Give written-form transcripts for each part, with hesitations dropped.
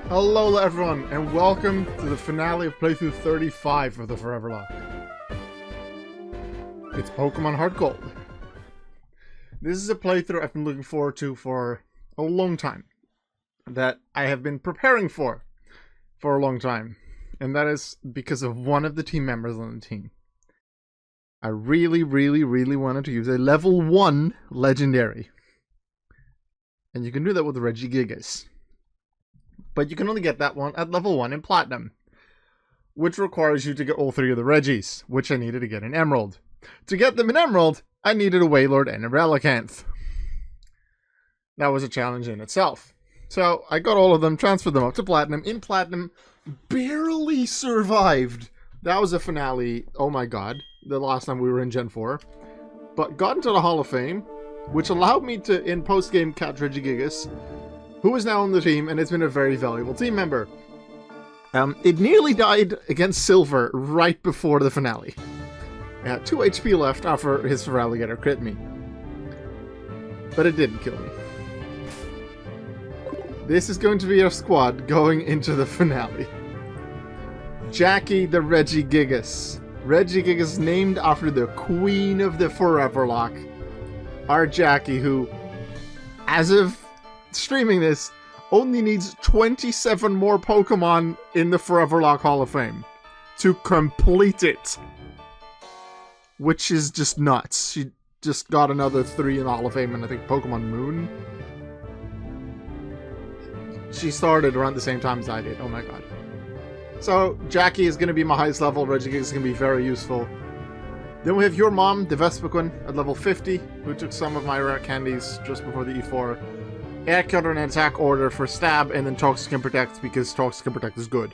Hello everyone, and welcome to the finale of playthrough 35 of the Foreverlocke. It's Pokemon HeartGold. This is a playthrough I've been looking forward to for a long time. That I have been preparing for a long time. And that is because of one of the team members on the team. I really wanted to use a level 1 legendary. And you can do that with Regigigas. But you can only get that one at level 1 in Platinum, which requires you to get all 3 of the Regis, which I needed to get in Emerald. To get them in Emerald, I needed a Wailord and a Relicanth. That was a challenge in itself. So I got all of them, transferred them up to Platinum. In Platinum, barely survived. That was a finale, oh my god, the last time we were in Gen 4. But got into the Hall of Fame, which allowed me to, in post-game, catch Regigigas, who is now on the team and has been a very valuable team member. It nearly died against Silver right before the finale. It had 2 HP left after his Feraligatr crit me. But it didn't kill me. This is going to be our squad going into the finale. Jackie the Regigigas. Regigigas named after the queen of the Foreverlocke. Our Jackie, who, as of streaming this, only needs 27 more Pokemon in the Foreverlocke Hall of Fame to complete it. Which is just nuts. She just got another 3 in the Hall of Fame, and I think Pokemon Moon. She started around the same time as I did. Oh my god. So, Jackie is going to be my highest level. Regigigas is going to be very useful. Then we have your mom, the Vespiquen, at level 50, who took some of my rare candies just before the E4. Air Counter and Attack Order for Stab, and then Toxic and Protect, because Toxic and Protect is good.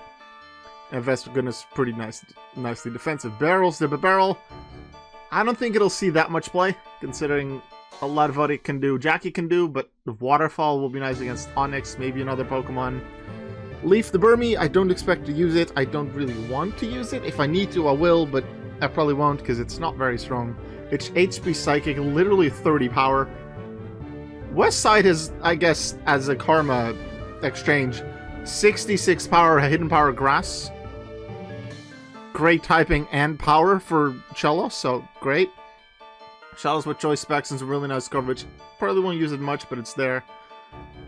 And Vespiquen is pretty nicely defensive. Barrel's the Barrel. I don't think it'll see that much play, considering a lot of what it can do, Jackie can do, but the Waterfall will be nice against Onyx, maybe another Pokemon. Leaf the Burmy, I don't expect to use it. I don't really want to use it. If I need to, I will, but I probably won't, because it's not very strong. It's HP Psychic, literally 30 power. West Side is, I guess, as a Karma exchange, 66 power, Hidden Power Grass. Great typing and power for Chelos, so great. Chelos with choice specs and some really nice coverage. Probably won't use it much, but it's there.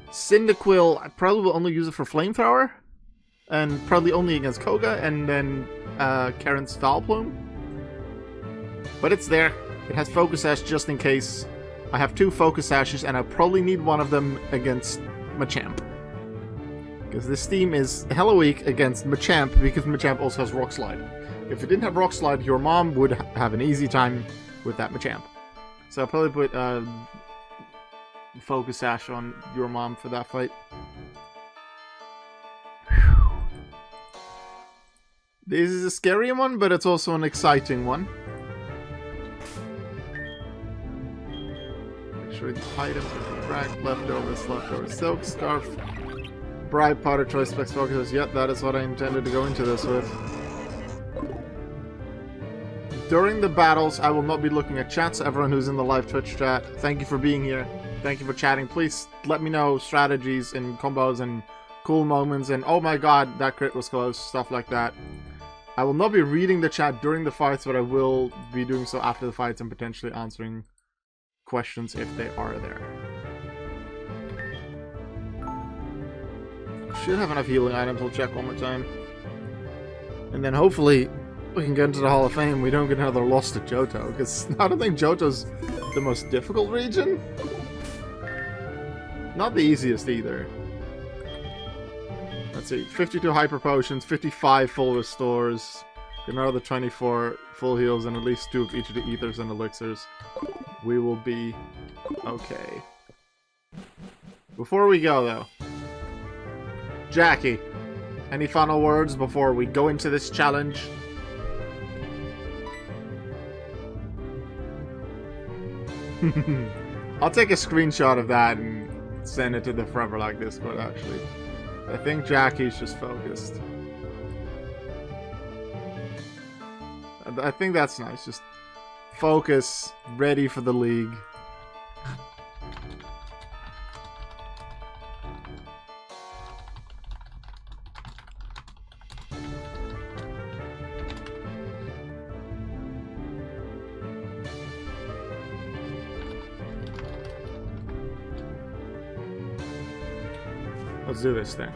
Cyndaquil, I probably will only use it for Flamethrower. And probably only against Koga, and then Karen's Foul Plume. But it's there. It has Focus Sash just in case. I have 2 Focus Sashes, and I probably need one of them against Machamp. Because this team is hella weak against Machamp, because Machamp also has Rock Slide. If it didn't have Rock Slide, your mom would have an easy time with that Machamp. So I'll probably put Focus Sash on your mom for that fight. Whew. This is a scary one, but it's also an exciting one. The items are frag, leftovers, silk scarf, bribe powder, choice specs, focus. Yep, that is what I intended to go into this with. During the battles, I will not be looking at chats. Everyone who's in the live Twitch chat, thank you for being here. Thank you for chatting. Please let me know strategies and combos and cool moments and oh my god, that crit was close, stuff like that. I will not be reading the chat during the fights, but I will be doing so after the fights and potentially answering questions if they are there. Should have enough healing items, we'll check one more time. And then hopefully we can get into the Hall of Fame. We don't get another loss to Johto, because I don't think Johto's the most difficult region. Not the easiest either. Let's see, 52 Hyper Potions, 55 full restores, another 24 full heals, and at least 2 of each of the Ethers and Elixirs. We will be okay. Before we go, though, Jackie, any final words before we go into this challenge? I'll take a screenshot of that and send it to the Foreverlocke Discord, actually. I think Jackie's just focused. I think that's nice, just focus, ready for the league. Let's do this thing.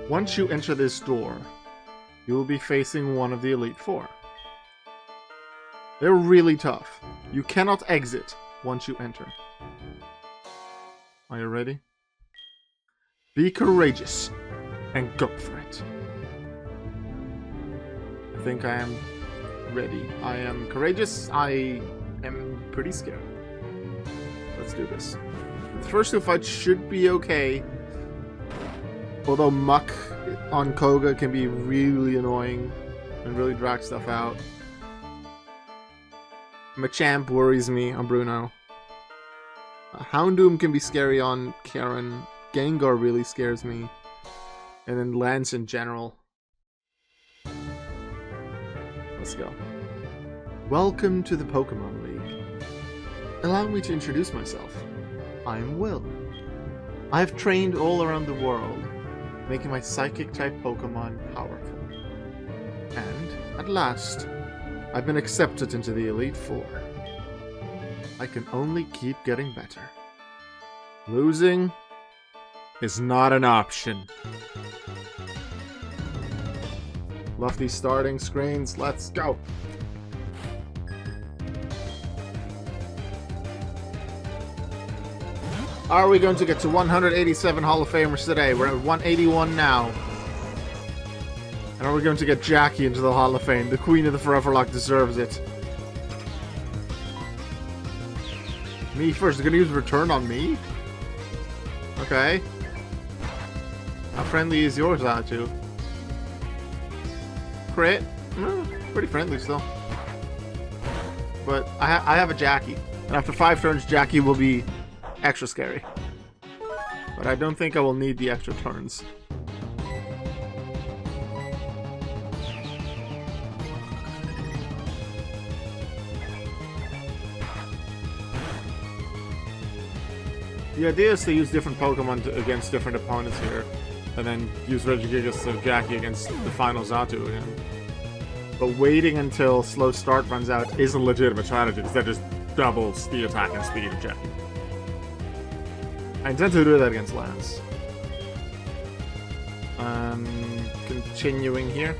Once you enter this door, you will be facing one of the Elite Four. They're really tough. You cannot exit once you enter. Are you ready? Be courageous and go for it. I think I am ready. I am courageous. I am pretty scared. Let's do this. The first two fights should be okay. Although Muck on Koga can be really annoying and really drag stuff out. Machamp worries me on Bruno. Houndoom can be scary on Karen. Gengar really scares me. And then Lance in general. Let's go. Welcome to the Pokemon League. Allow me to introduce myself. I am Will. I have trained all around the world, making my Psychic-type Pokemon powerful. And, at last, I've been accepted into the Elite Four. I can only keep getting better. Losing is not an option. Love these starting screens. Let's go! Are we going to get to 187 Hall of Famers today? We're at 181 now. And are we going to get Jackie into the Hall of Fame? The Queen of the Foreverlocke deserves it. Me first. They're going to use return on me? Okay. How friendly is yours, Atu? Crit? Pretty friendly still. But I have a Jackie. And after 5 turns, Jackie will be extra scary. But I don't think I will need the extra turns. The idea is to use different Pokemon against different opponents here, and then use Regigigas to Jackie against the final Xatu again. But waiting until slow start runs out is a legitimate strategy, because that just doubles the attack and speed of Jackie. I intend to do that against Lance. Continuing here.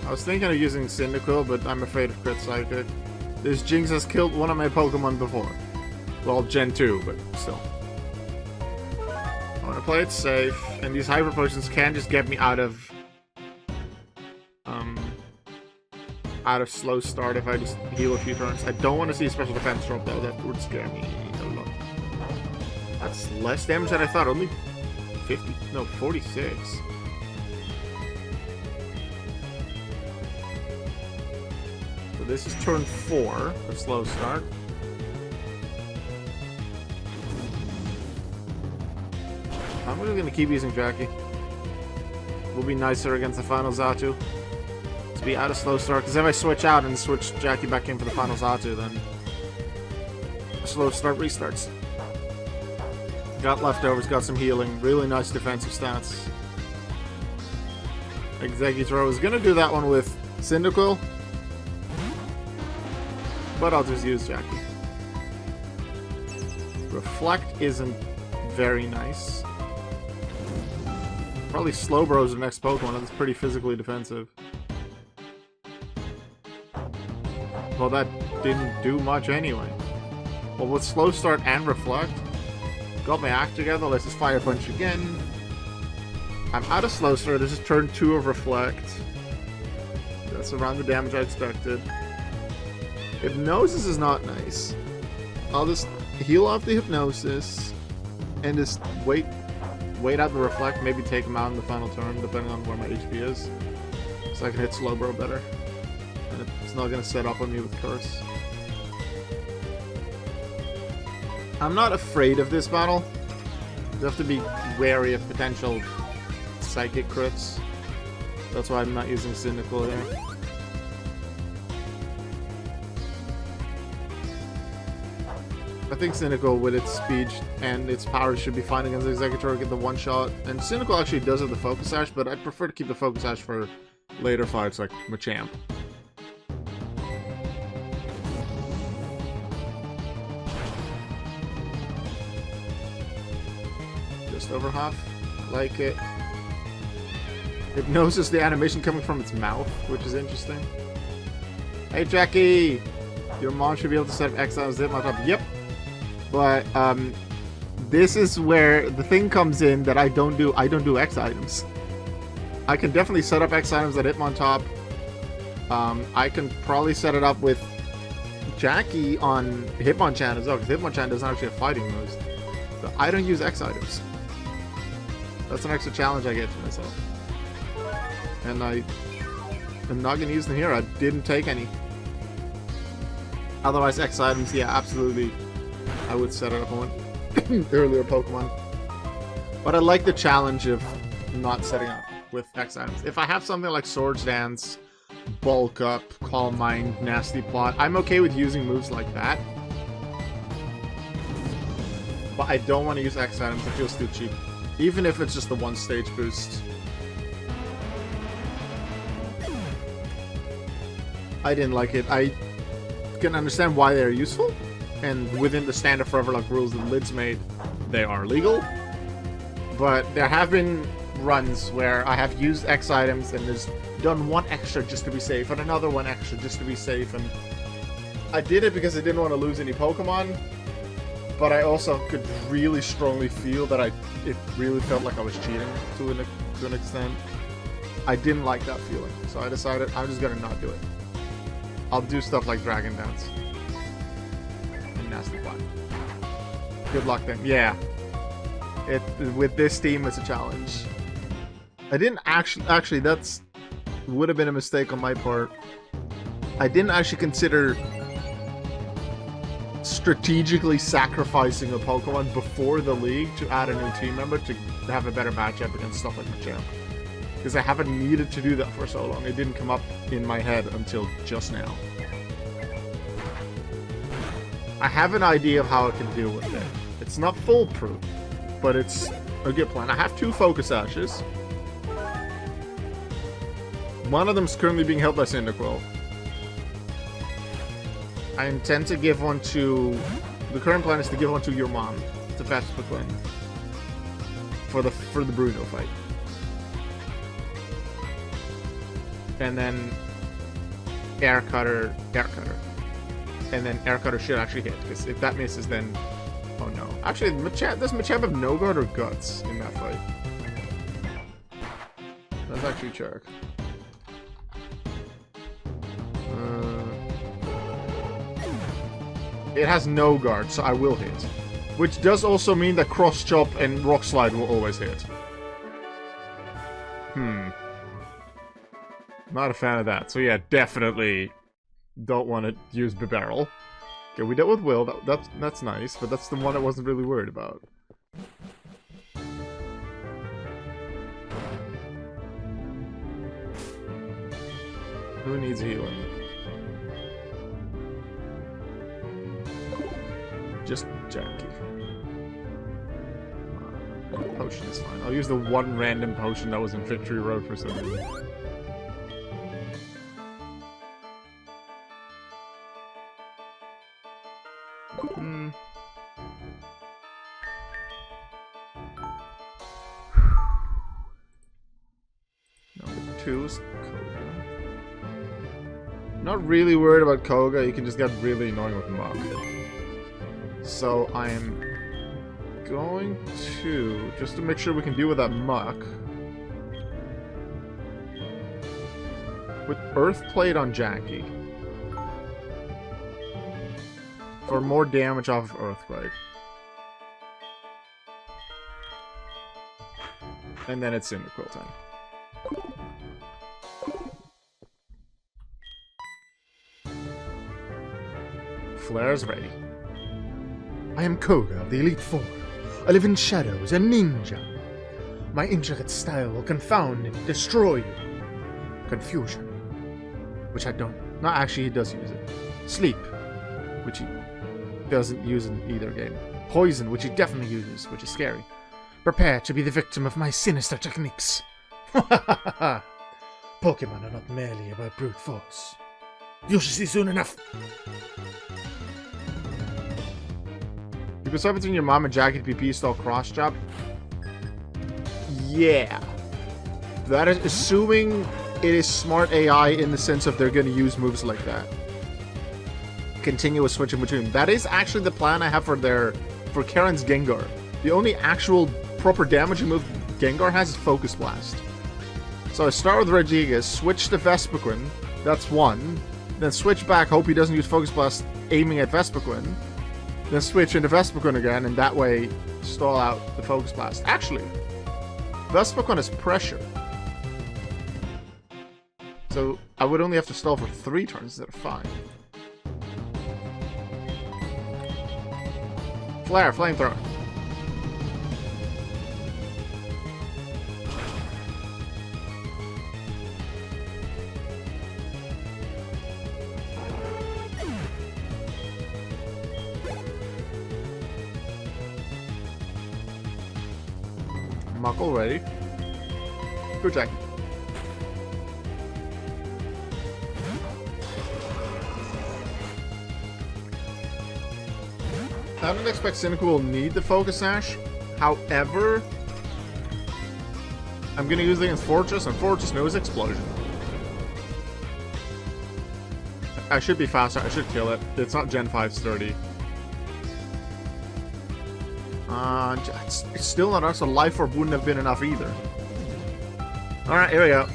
I was thinking of using Cyndaquil, but I'm afraid of Crit Psychic. This Jinx has killed one of my Pokemon before. Well, Gen 2, but still. I want to play it safe, and these Hyper Potions can just get me out of slow start if I just heal a few turns. I don't want to see a special defense drop though, that would scare me a lot. That's less damage than I thought, only 50, no, 46. So this is turn 4 for slow start. I'm just going to keep using Jackie. We'll be nicer against the final Xatu. To be out of slow start, because if I switch out and switch Jackie back in for the final Xatu, then a slow start restarts. Got leftovers, got some healing, really nice defensive stats. Exeggutor is gonna do that one with Cyndaquil, but I'll just use Jackie. Reflect isn't very nice. Probably Slowbro's the next Pokemon, that's pretty physically defensive. Well, that didn't do much anyway. Well, with Slow Start and Reflect, got my act together. Let's just Fire Punch again. I'm out of Slow Start. This is turn 2 of Reflect. That's around the damage I expected. Hypnosis is not nice. I'll just heal off the Hypnosis and just wait out the Reflect. Maybe take him out in the final turn, depending on where my HP is, so I can hit Slowbro better. It's not going to set up on me with Curse. I'm not afraid of this battle. You have to be wary of potential Psychic crits. That's why I'm not using Cyndaquil here. I think Cynical, with its speed and its power, should be fine against Exeggutor, get the one-shot. And Cynical actually does have the Focus Sash, but I'd prefer to keep the Focus Sash for later fights like Machamp. Just over half. Like it. Hypnosis, the animation coming from its mouth, which is interesting. Hey Jackie! Your mom should be able to set up X items to hit my top. Yep. But this is where the thing comes in that I don't do X items. I can definitely set up X items that hit on top. I can probably set it up with Jackie on Hitmonchan as well, because Hitmonchan doesn't actually have fighting moves. But I don't use X items. That's an extra challenge I get to myself. And I'm not going to use them here. I didn't take any. Otherwise, X items, yeah, absolutely. I would set it up on earlier Pokemon. But I like the challenge of not setting up with X items. If I have something like Swords Dance, Bulk Up, Calm Mind, Nasty Plot, I'm okay with using moves like that. But I don't want to use X items. It feels too cheap. Even if it's just the one stage boost. I didn't like it. I can understand why they're useful. And within the standard Foreverlocke rules that Lid's made, they are legal. But there have been runs where I have used X items and just done one extra just to be safe, and another one extra just to be safe. And I did it because I didn't want to lose any Pokemon. But I also could really strongly feel that it really felt like I was cheating to an extent. I didn't like that feeling, so I decided I'm just gonna not do it. I'll do stuff like Dragon Dance and Nasty Plot. Good luck then. Yeah, with this team, it's a challenge. I didn't actually that's would have been a mistake on my part. I didn't actually consider strategically sacrificing a Pokemon before the league to add a new team member to have a better matchup against stuff like Machamp. Because I haven't needed to do that for so long. It didn't come up in my head until just now. I have an idea of how I can deal with it. It's not foolproof, but it's a good plan. I have 2 Focus Ashes. One of them is currently being held by Cyndaquil. I intend to give one to... The current plan is to give one to your mom, to Vespiquen, for the Bruno fight. And then Air Cutter. And then Air Cutter should actually hit, because if that misses, then... Oh no. Actually, does Machamp have no guard or guts in that fight? Let's actually check. It has no guard, so I will hit. Which does also mean that Cross Chop and Rock Slide will always hit. Not a fan of that. So yeah, definitely don't want to use Bibarel. Okay, we dealt with Will. That's nice, but that's the one I wasn't really worried about. Who needs healing? Just Jackie. Potion is fine. I'll use the one random potion that was in Victory Road for some reason. Number 2 is Koga. Not really worried about Koga. You can just get really annoying with Mach. So I'm going to, just to make sure we can deal with that Muck, with Earth Plate on Jackie for more damage off of Earthquake. And then it's Cyndaquil time. Flare's ready. I am Koga of the Elite Four. I live in shadows, a ninja. My intricate style will confound and destroy you. Confusion, which I don't. No, actually, he does use it. Sleep, which he doesn't use in either game. Poison, which he definitely uses, which is scary. Prepare to be the victim of my sinister techniques. Pokemon are not merely about brute force. You should see soon enough. You decide between your mom and Jackie to PP style cross job? Yeah. That is assuming it is smart AI in the sense of they're going to use moves like that. Continuous switching between. That is actually the plan I have for Karen's Gengar. The only actual proper damaging move Gengar has is Focus Blast. So I start with Regigigas, switch to Vespiquen, that's one. Then switch back, hope he doesn't use Focus Blast aiming at Vespiquen. Then switch into Vespiquen again, and that way stall out the Focus Blast. Actually, Vespiquen is pressure. So I would only have to stall for 3 turns instead of 5. Flare, Flamethrower. Muckle ready. Good Jack. I don't expect Cynical will need the Focus Sash. However, I'm going to use it against Fortress, and Fortress knows Explosion. I should be faster. I should kill it. It's not Gen 5 sturdy. It's still not us, so Life Orb wouldn't have been enough either. Alright, here we go.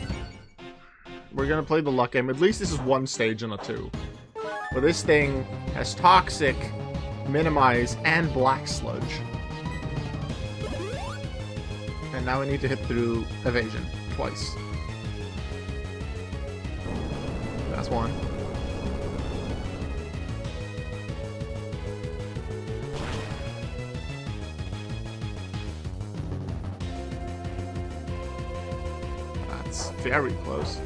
We're going to play the luck game. At least this is 1 stage and a 2. But this thing has Toxic, Minimize, and Black Sludge. And now we need to hit through Evasion twice. That's 1. That's very close.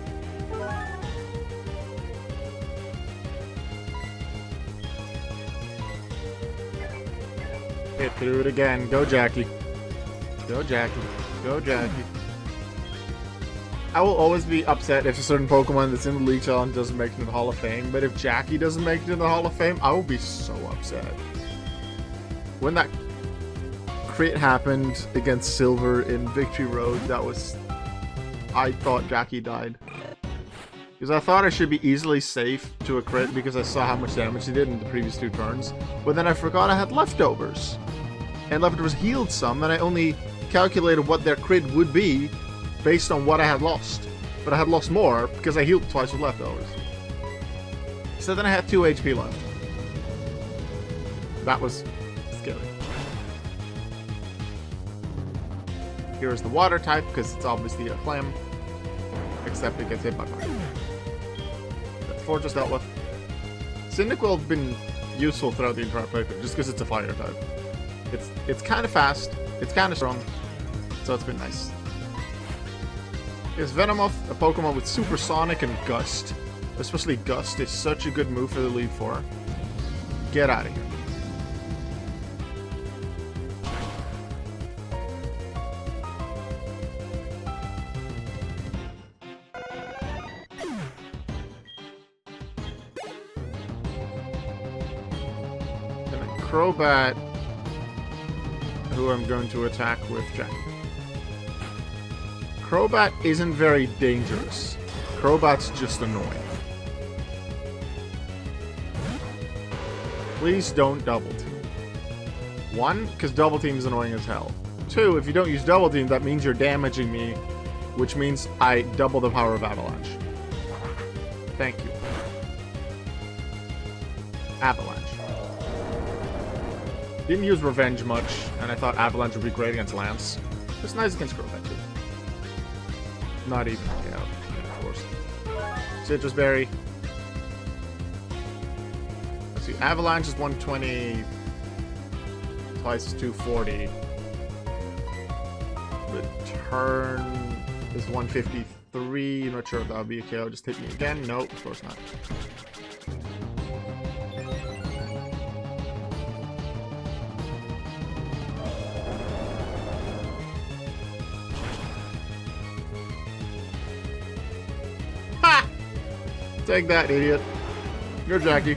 Hit through it again. Go, Jackie. Go, Jackie. Go, Jackie. I will always be upset if a certain Pokemon that's in the League Challenge doesn't make it in the Hall of Fame, but if Jackie doesn't make it in the Hall of Fame, I will be so upset. When that crit happened against Silver in Victory Road, that was... I thought Jackie died. Because I thought I should be easily safe to a crit because I saw how much damage he did in the previous 2 turns. But then I forgot I had leftovers. And leftovers healed some, and I only calculated what their crit would be based on what I had lost. But I had lost more because I healed twice with leftovers. So then I had 2 HP left. That was scary. Here's the water type because it's obviously a Clam. Except it gets hit by fire. Fortress dealt with. Cyndaquil have been useful throughout the entire playthrough just because it's a fire type. It's kind of fast, it's kind of strong, so it's been nice. Here's Venomoth, a Pokemon with Supersonic and Gust. Especially Gust is such a good move for the League 4. Get out of here. Crobat, who I'm going to attack with Jackie. Crobat isn't very dangerous. Crobat's just annoying. Please don't double team. 1, because double team is annoying as hell. 2, if you don't use double team, that means you're damaging me, which means I double the power of Avalanche. Thank you. Avalanche. Didn't use Revenge much, and I thought Avalanche would be great against Lance. It's nice against Crobat too. Not even out, of course. Citrus Berry. Let's see, Avalanche is 120. Twice is 240. Return is 153. Not sure if that would be a KO. Just hit me again. Nope, of course not. Take that, idiot. You're Jackie.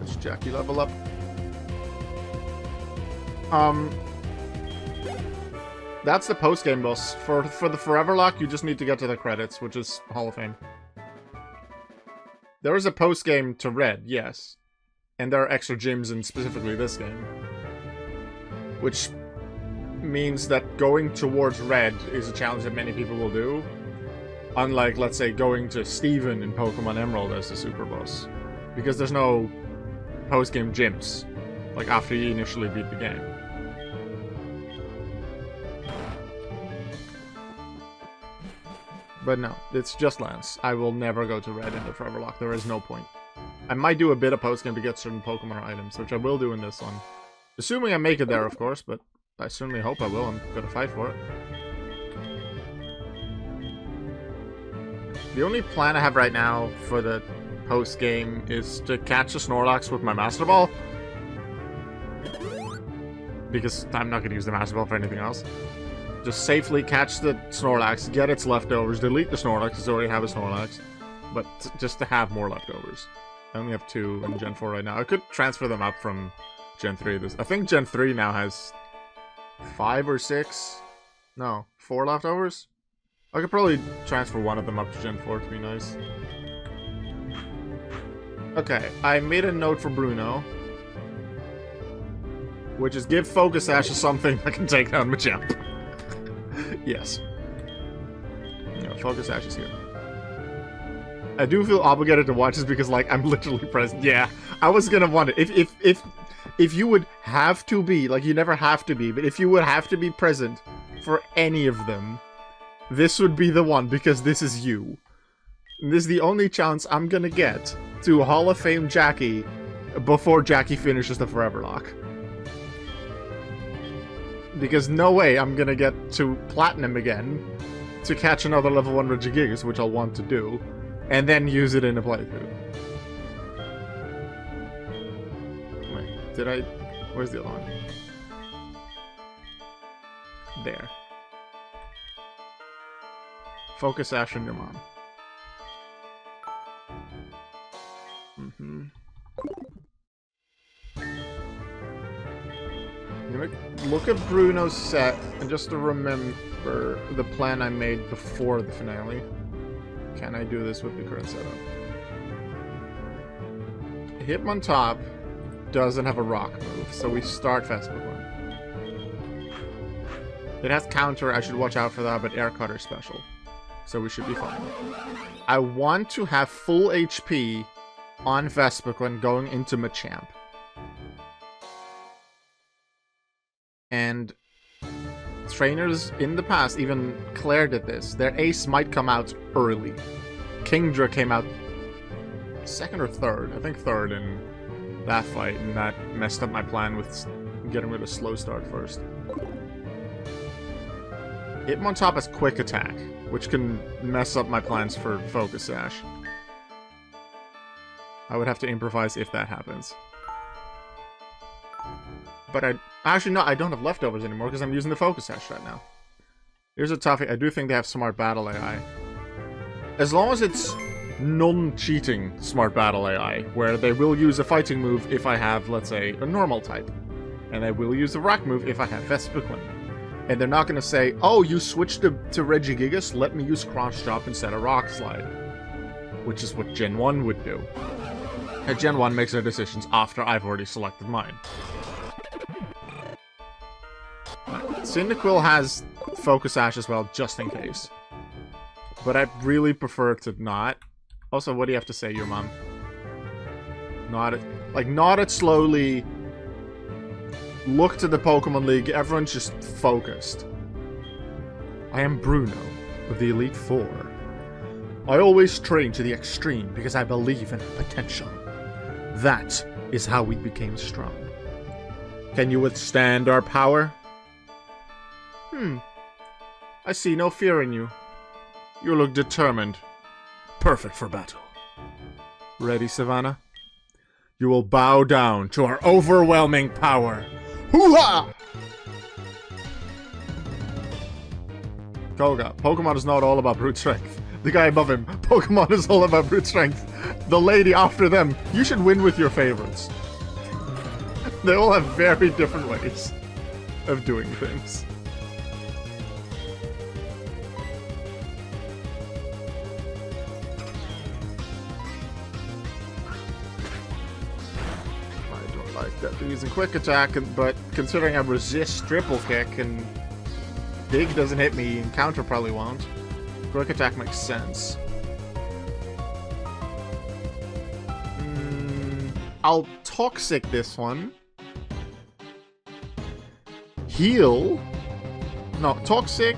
Let's Jackie level up. That's the post-game boss. For the Foreverlocke, you just need to get to the credits, which is Hall of Fame. There is a post-game to Red, yes. And there are extra gyms in specifically this game. Which means that going towards Red is a challenge that many people will do. Unlike, let's say, going to Steven in Pokemon Emerald as the super boss. Because there's no post-game gyms. Like, after you initially beat the game. But no, it's just Lance. I will never go to Red in the Foreverlocke. There is no point. I might do a bit of post-game to get certain Pokemon or items, which I will do in this one. Assuming I make it there, of course, but I certainly hope I will. I'm gonna fight for it. The only plan I have right now for the post-game is to catch the Snorlax with my Master Ball. Because I'm not gonna use the Master Ball for anything else. Just safely catch the Snorlax, get its leftovers, delete the Snorlax, because I already have a Snorlax. But just to have more leftovers. I only have 2 in Gen 4 right now. I could transfer them up from Gen 3. I think Gen 3 now has 5 or 6? No, 4 leftovers? I could probably transfer one of them up to Gen 4 to be nice. Okay, I made a note for Bruno. Which is give Focus Ash something that can take down Machamp. Yes. Yeah, Focus Ash is here. I do feel obligated to watch this because, like, I'm literally present. Yeah, I was gonna wonder if you would have to be, like, you never have to be, but if you would have to be present for any of them, this would be the one because this is you. And this is the only chance I'm gonna get to Hall of Fame Jackie before Jackie finishes the Foreverlocke. Because no way I'm gonna get to Platinum again to catch another level 1 Regigigas, which I'll want to do, and then use it in a playthrough. Wait, did I... Where's the other one? There. Focus Ash on your mom. I'm gonna look at Bruno's set, and just to remember the plan I made before the finale. Can I do this with the current setup? Hitmontop doesn't have a rock move, so we start Vespiquen. It has counter, I should watch out for that, but Air Cutter special. So we should be fine. I want to have full HP on Vespiquen going into Machamp. And trainers in the past, even Claire did this, their ace might come out early. Kingdra came out 2nd or 3rd, I think 3rd in that fight, and that messed up my plan with getting rid of slow start first. Hitmontop has quick attack, which can mess up my plans for Focus Sash. I would have to improvise if that happens. But actually, no, I don't have leftovers anymore because I'm using the Focus Sash right now. Here's a toughie. I do think they have Smart Battle AI. As long as it's non-cheating Smart Battle AI, where they will use a fighting move if I have, let's say, a normal type. And they will use a rock move if I have Vespiquen. And they're not going to say, oh, you switched to Regigigas, let me use Cross Chop instead of Rock Slide. Which is what Gen 1 would do. And Gen 1 makes their decisions after I've already selected mine. Cyndaquil has Focus Ash as well, just in case. But I'd really prefer to not. Also, what do you have to say, your mom? Nod it slowly. Look to the Pokemon League. Everyone's just focused. I am Bruno of the Elite Four. I always train to the extreme because I believe in potential. That is how we became strong. Can you withstand our power? I see no fear in you. You look determined. Perfect for battle. Ready, Savannah? You will bow down to our overwhelming power. Hoo-ha! Koga. Pokemon is not all about brute strength. The guy above him. Pokemon is all about brute strength. The lady after them. You should win with your favorites. They all have very different ways of doing things. I don't like that they're using quick attack, but considering I resist triple kick and Dig doesn't hit me and counter probably won't, quick attack makes sense. I'll toxic this one. Heal. No, toxic.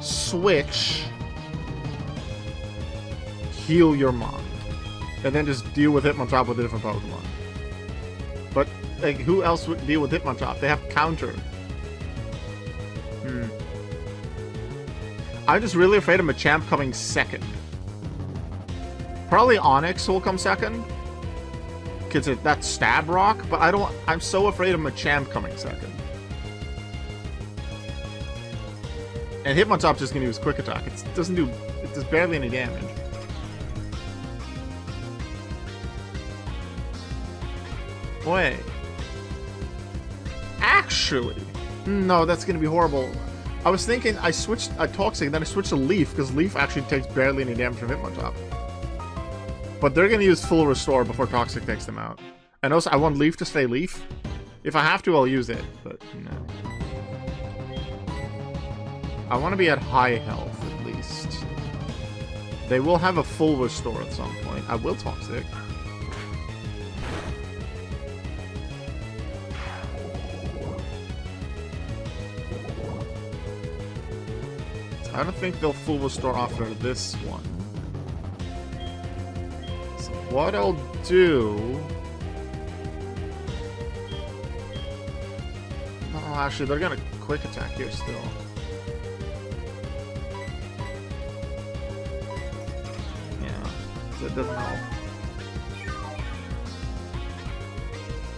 Switch. Heal your mom. And then just deal with Hitmontop with a different Pokemon. But, like, who else would deal with Hitmontop? They have counter. I'm just really afraid of Machamp coming second. Probably Onix will come second. Because that's Stab Rock, but I'm so afraid of Machamp coming second. And Hitmontop's just gonna use quick attack. It does barely any damage. Wait. Actually, no, that's gonna be horrible. I was thinking I switched a Toxic, then I switched to Leaf, because Leaf actually takes barely any damage from Hitmontop. But they're gonna use full restore before Toxic takes them out. And also, I want Leaf to stay Leaf. If I have to, I'll use it, but no. I want to be at high health, at least. They will have a full restore at some point. I will Toxic. I don't think they'll full restore after this one. So what I'll do... Oh, actually, they're gonna quick attack here still. Yeah, that doesn't help.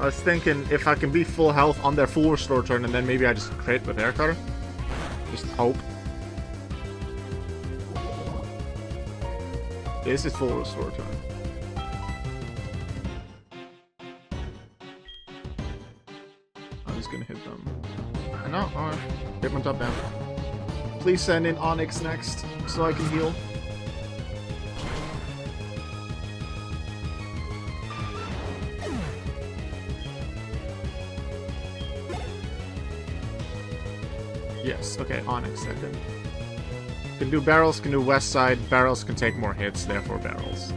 I was thinking if I can be full health on their full restore turn, and then maybe I just crit with Air Cutter. Just hope. This is full restore turn. I'm just gonna hit them. No, alright. Hitmontop down. Please send in Onix next, so I can heal. Yes, okay, Onix second. Can do barrels, can do west side. Barrels can take more hits, therefore barrels.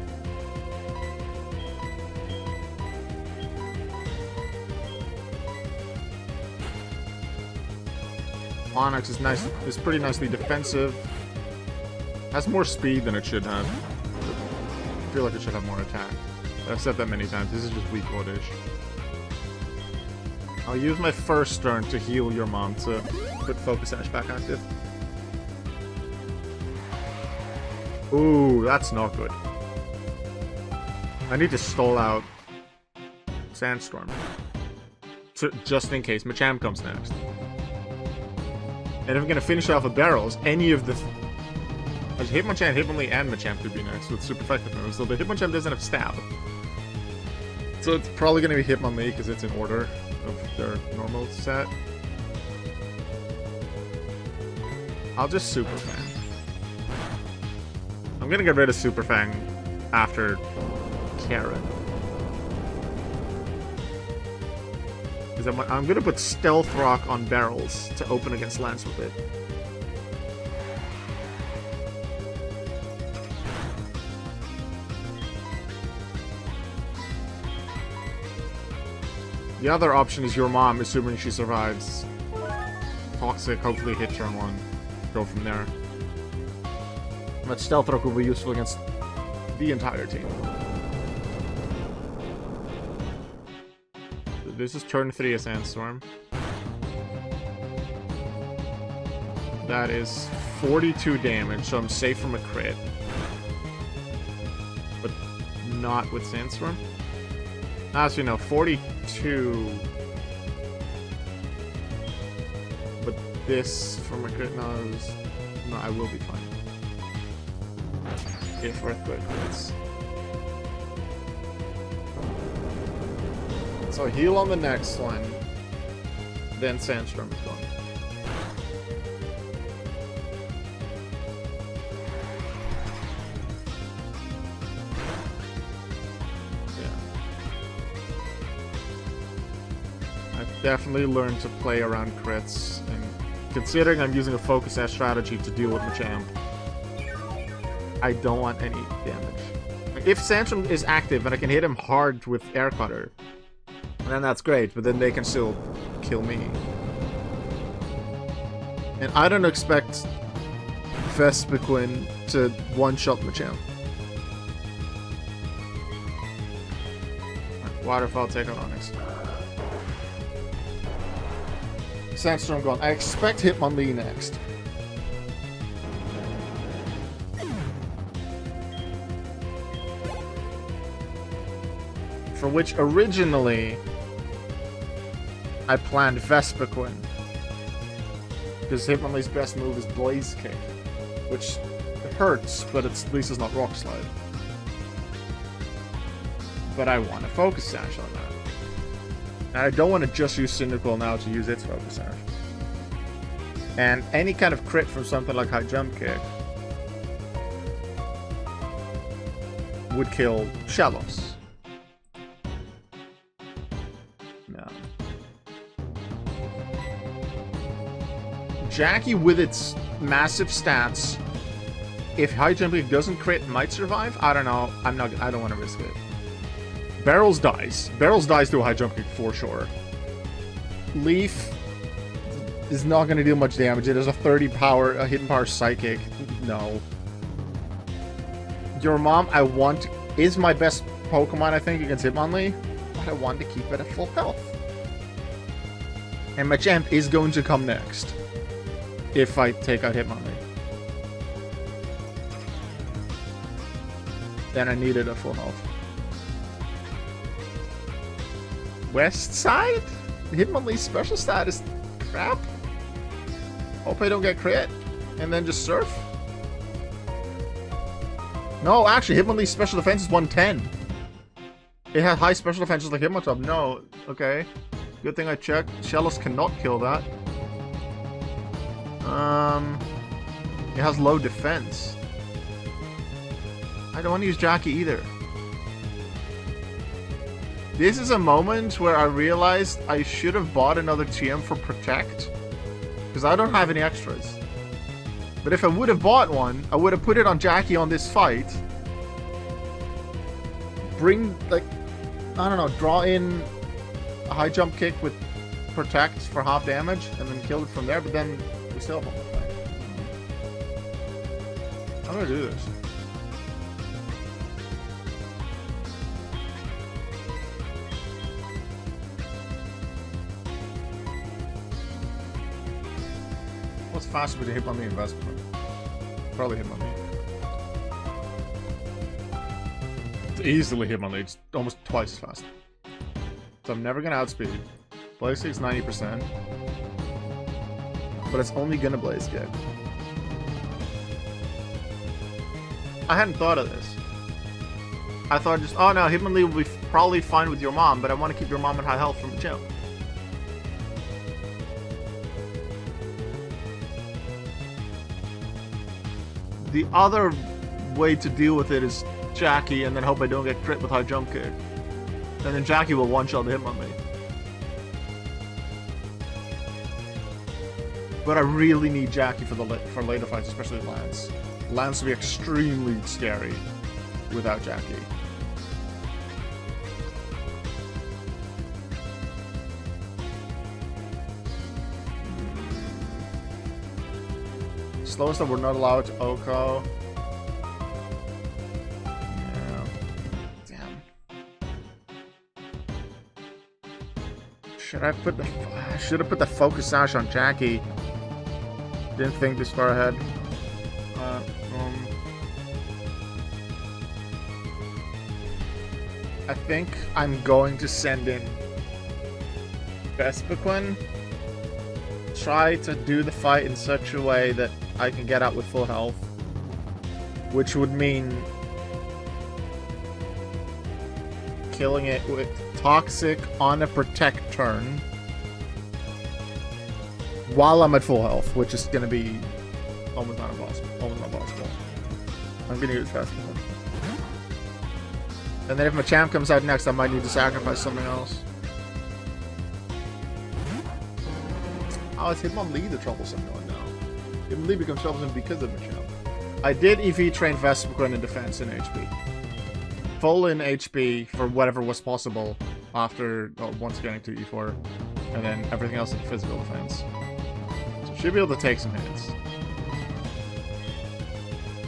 Onix is nice. Is pretty nicely defensive. Has more speed than it should have. I feel like it should have more attack. I've said that many times. This is just weak ordish. I'll use my first turn to heal your mom to put Focus Sash back active. Ooh, that's not good. I need to stall out Sandstorm. So, just in case Machamp comes next. And if I'm gonna finish off with barrels, any of the... Hitmonchan, Hitmonlee, and Machamp could be next with super effective moves, so the Hitmonchan doesn't have Stab. So it's probably gonna be Hitmonlee because it's in order of their normal set. I'll just Super Fang. I'm gonna get rid of Super Fang after Karen. Because I'm gonna put Stealth Rock on barrels to open against Lance with it. The other option is your mom, assuming she survives. Toxic, hopefully hit turn 1. Go from there. But Stealth Rock will be useful against the entire team. This is turn 3 of Sandstorm. That is 42 damage, so I'm safe from a crit. But not with Sandstorm. Actually, no, 42. But this for my crit? No, I will be fine. If Earthquake crits. So heal on the next one. Then Sandstorm is gone. Definitely learned to play around crits, and considering I'm using a focus sash strategy to deal with Machamp, I don't want any damage. If Sandstorm is active and I can hit him hard with Air Cutter, then that's great, but then they can still kill me. And I don't expect Vespiquen to one-shot Machamp. Waterfall, take on Onyx. Sandstorm gone. I expect Hitmonlee next. For which originally I planned Vespiquen. Because Hitmonlee's best move is Blaze Kick. Which hurts, but at least it's not Rock Slide. But I want to Focus Sash on that. And I don't want to just use Cyndaquil now to use its Focus Sash. And any kind of crit from something like High Jump Kick would kill Shellos. No. Jackie with its massive stats, if High Jump Kick doesn't crit, might survive? I don't know. I don't want to risk it. Barrels dies. Barrels dies to a High Jump Kick for sure. Leaf is not going to do much damage. It has a 30 power, a hidden power Psychic. No. Your Mom, is my best Pokemon, I think, against Hitmonlee, but I want to keep it at full health. And Machamp is going to come next if I take out Hitmonlee. Then I needed a full health. West side? Hitmonlee's special stat is crap. Hope I don't get crit. And then just surf. No, actually, Hitmonlee's special defense is 110. It had high special defenses like Hitmontop. No, okay. Good thing I checked. Shellos cannot kill that. It has low defense. I don't want to use Jackie either. This is a moment where I realized I should have bought another TM for Protect. Because I don't have any extras. But if I would have bought one, I would have put it on Jackie on this fight. Bring, like, I don't know, draw in a High Jump Kick with Protect for half damage, and then kill it from there, but then we still have one more fight. I'm gonna do this. What's faster between Hitmonlee and Vespiquen? Probably Hitmonlee. It's easily Hitmonlee. It's almost twice as fast. So I'm never gonna outspeed. Blaze Kick's 90%. But it's only gonna Blaze Kick. I hadn't thought of this. I thought just, oh no, Hitmonlee will be probably fine with your mom, but I want to keep your mom at high health from the jump. The other way to deal with it is Jackie, and then hope I don't get crit with High Jump Kick. And then Jackie will one-shot the Hitmonlee. But I really need Jackie for later fights, especially Lance. Lance will be extremely scary without Jackie. Slowest that we're not allowed to Oko. Yeah. Damn. Should I put the? I should have put the Focus Sash on Jackie. Didn't think this far ahead. I think I'm going to send in Vespiquen. try to do the fight in such a way that I can get out with full health. Which would mean killing it with Toxic on a Protect turn while I'm at full health, which is going to be almost not impossible. Almost not possible. I'm going to use Fast Forward. And then if Machamp comes out next, I might need to sacrifice something else. Oh, it's Hitmonlee the troublesome one now. Hitmonlee becomes troublesome because of Machamp. I did EV train Vespiquen in defense and HP. Full in HP for whatever was possible after once getting to E4. And then everything else in physical defense. So should be able to take some hits.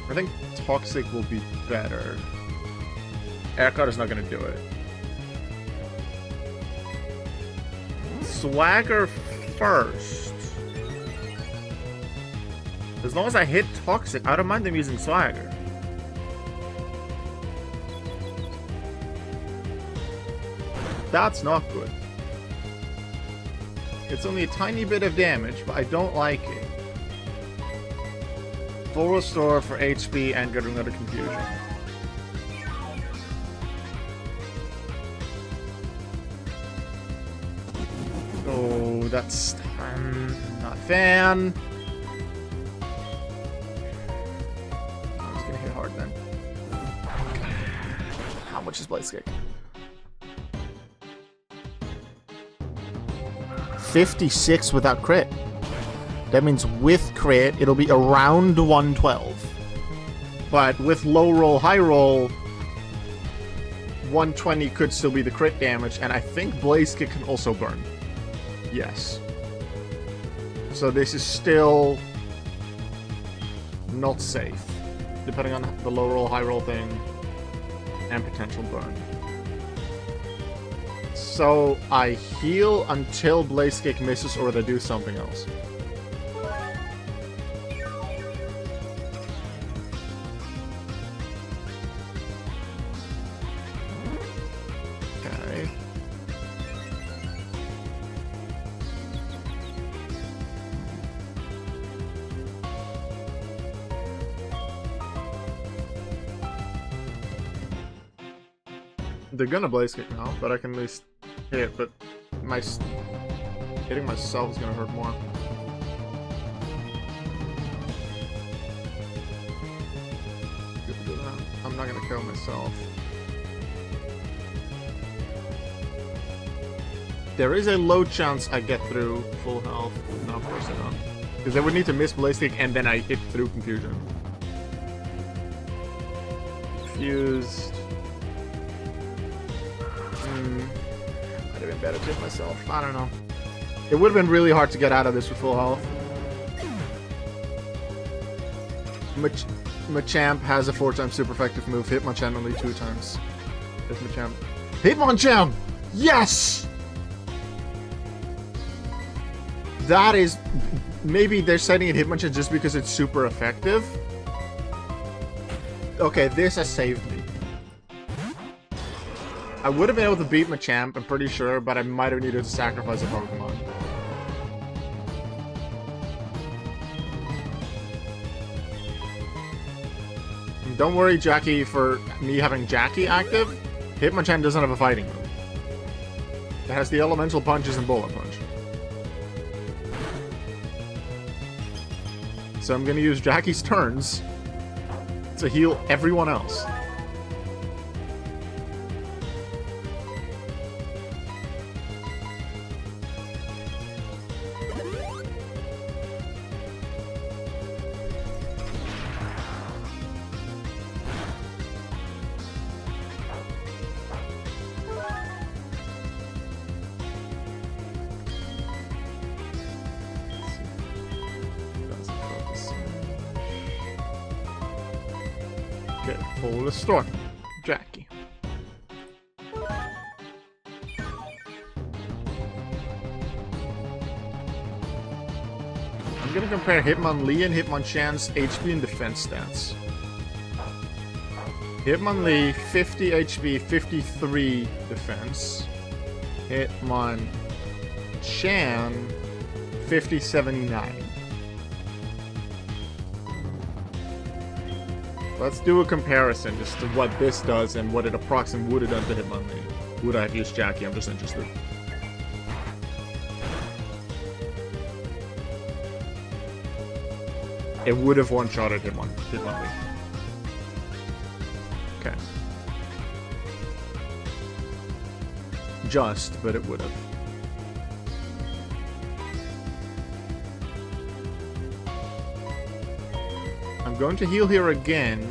I think Toxic will be better. Aircut is not going to do it. Swagger first. As long as I hit Toxic, I don't mind them using Swagger. That's not good. It's only a tiny bit of damage, but I don't like it. Full restore for HP and get another confusion. Oh, that's not a fan. I was gonna hit hard then. How much is Blaze Kick? 56 without crit. That means with crit, it'll be around 112. But with low roll, high roll, 120 could still be the crit damage, and I think Blaze Kick can also burn. Yes. So this is still not safe, depending on the low roll, high roll thing, and potential burn. So I heal until Blaze Kick misses or they do something else. Okay. They're gonna Blaze Kick now, but I can at least hit, but hitting myself is gonna hurt more. I'm not gonna kill myself. There is a low chance I get through full health. No, of course I don't. Because I would need to miss Blaze Kick and then I hit through Confusion. Confused. Might have been better to hit myself. I don't know. It would have been really hard to get out of this with full health. Machamp has a 4-time super effective move. Hit Machamp only 2 times. Hit Machamp. Hit Machamp! Yes! That is... Maybe they're setting it Hitmonchan just because it's super effective. Okay, this has saved me. I would have been able to beat Machamp, I'm pretty sure, but I might have needed to sacrifice a Pokemon. And don't worry, Jackie, for me having Jackie active. Hitmonchan doesn't have a fighting move. It has the elemental punches and bullet punch. So I'm gonna use Jackie's turns to heal everyone else. Full restore. Jackie. I'm gonna compare Hitmonlee and Hitmonchan's HP and defense stats. Hitmonlee, 50 HP, 53 defense. Hitmonchan, 5079. Let's do a comparison just to what this does and what it approximately would have done to Hitmonlee. Would I have used Jackie? I'm just interested. It would have one-shotted Hitmonlee. Okay. Just, but it would have. I'm going to heal here again.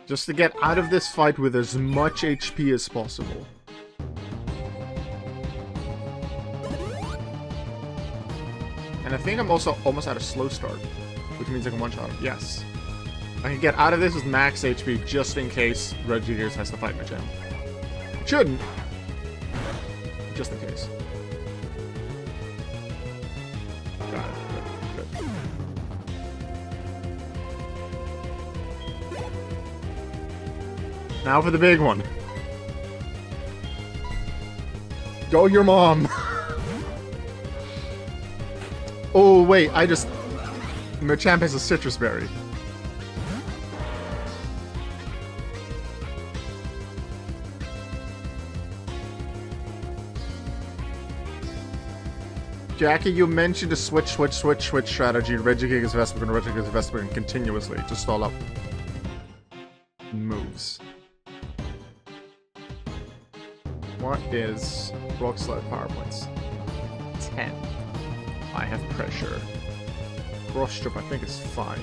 Just to get out of this fight with as much HP as possible. And I think I'm also almost at a slow start. Which means I can one-shot him. Yes. I can get out of this with max HP just in case Regigigas has to fight Machamp. It shouldn't. Just in case. Got it. Good. Now for the big one. Go your mom. Oh wait, Machamp has a citrus berry. Jackie, you mentioned a switch strategy. Regigigas Vespiquen continuously to stall up moves. What is Rock Slide power points? 10. I have pressure. Cross Strip, I think, is 5.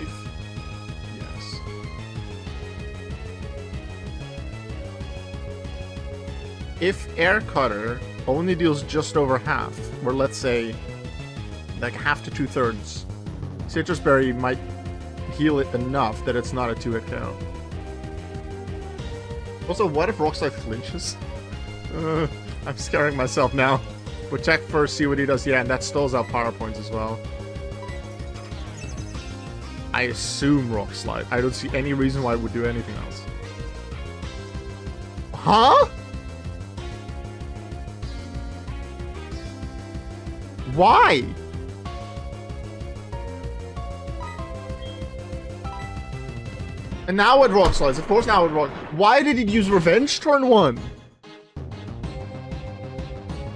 Yes. If Air Cutter only deals just over half, or let's say like half to 2/3, Citrus Berry might heal it enough that it's not a 2-hit KO. Also, what if Rock Slide flinches? I'm scaring myself now. We'll check first, see what he does. Yeah, and that stalls out power points as well. I assume Rock Slide. I don't see any reason why it would do anything else. Huh? Why? And now it Rock Slides. Of course now it Rock... Why did he use Revenge turn 1?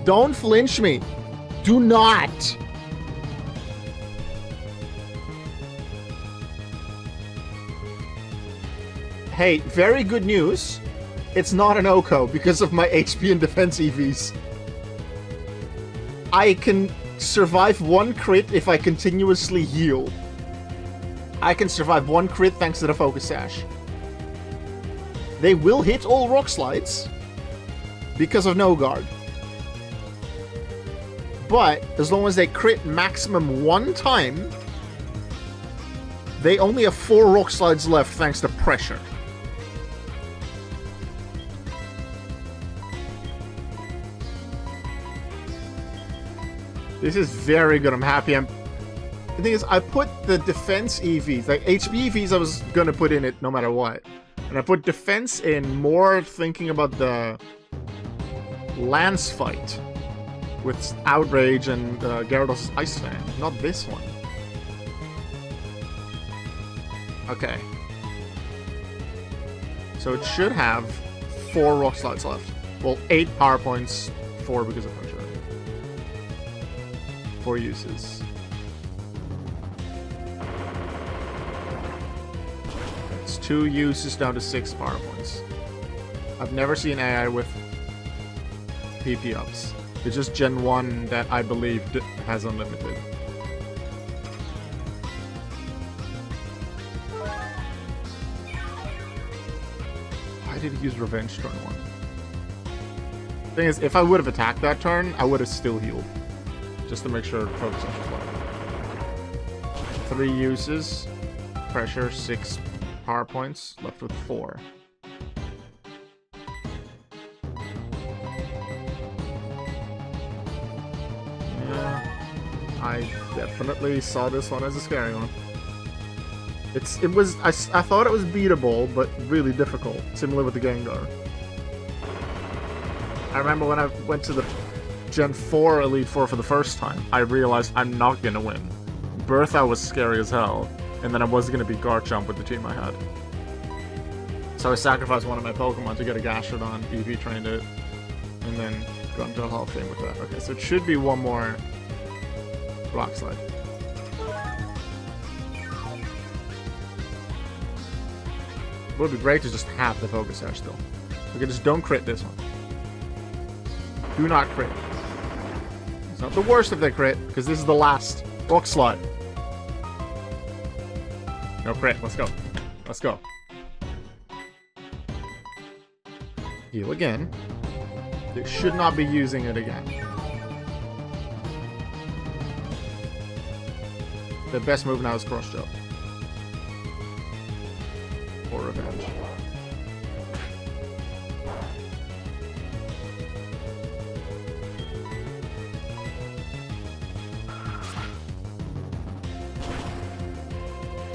Don't flinch me. Do not. Hey, very good news. It's not an OHKO because of my HP and defense EVs. I can survive 1 crit if I continuously heal. I can survive 1 crit thanks to the Focus Sash. They will hit all Rock Slides because of no guard. But as long as they crit maximum 1 time, they only have 4 Rock Slides left thanks to pressure. This is very good. I'm happy. The thing is, I put the defense EVs, like HP EVs I was going to put in it no matter what. And I put defense in more thinking about the Lance fight with Outrage and Gyarados' Ice Fan, not this one. Okay. So it should have 4 Rock Slides left. Well, 8 power points, 4 because of pressure. 4 uses. It's 2 uses down to 6 power points. I've never seen AI with PP ups. It's just Gen 1 that I believe has unlimited. Why did he use Revenge turn 1? Thing is, if I would have attacked that turn, I would have still healed. Just to make sure Focus Sash was live. 3 uses. Pressure, 6 power points. Left with 4. I definitely saw this one as a scary one. I thought it was beatable, but really difficult. Similar with the Gengar. I remember when I went to the Gen 4 Elite Four for the first time, I realized I'm not gonna win. Bertha was scary as hell, and then I wasn't gonna beat Garchomp with the team I had. So I sacrificed one of my Pokemon to get a Gastrodon, EV trained it, and then got into a Hall of Fame with that. Okay, so it should be one more Rock Slide. It would be great to just have the Focus Sash still. Okay, just don't crit this one. Do not crit. It's not the worst if they crit, because this is the last Rock Slide. No crit, let's go. Let's go. Heal again. They should not be using it again. The best move now is Cross Jump. Or Revenge.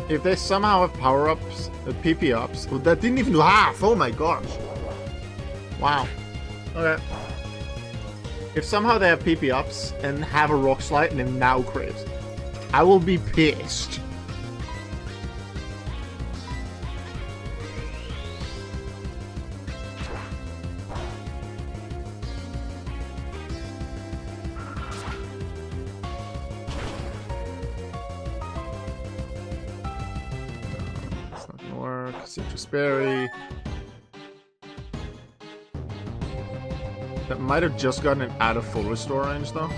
If they somehow have power-ups, PP-ups, that didn't even do half! Oh my gosh! Wow. Okay. If somehow they have PP-ups and have a Rock Slide and then now crit, I will be pissed. That's not gonna work. Citrus Berry. That might have just gotten it out of full restore range, though.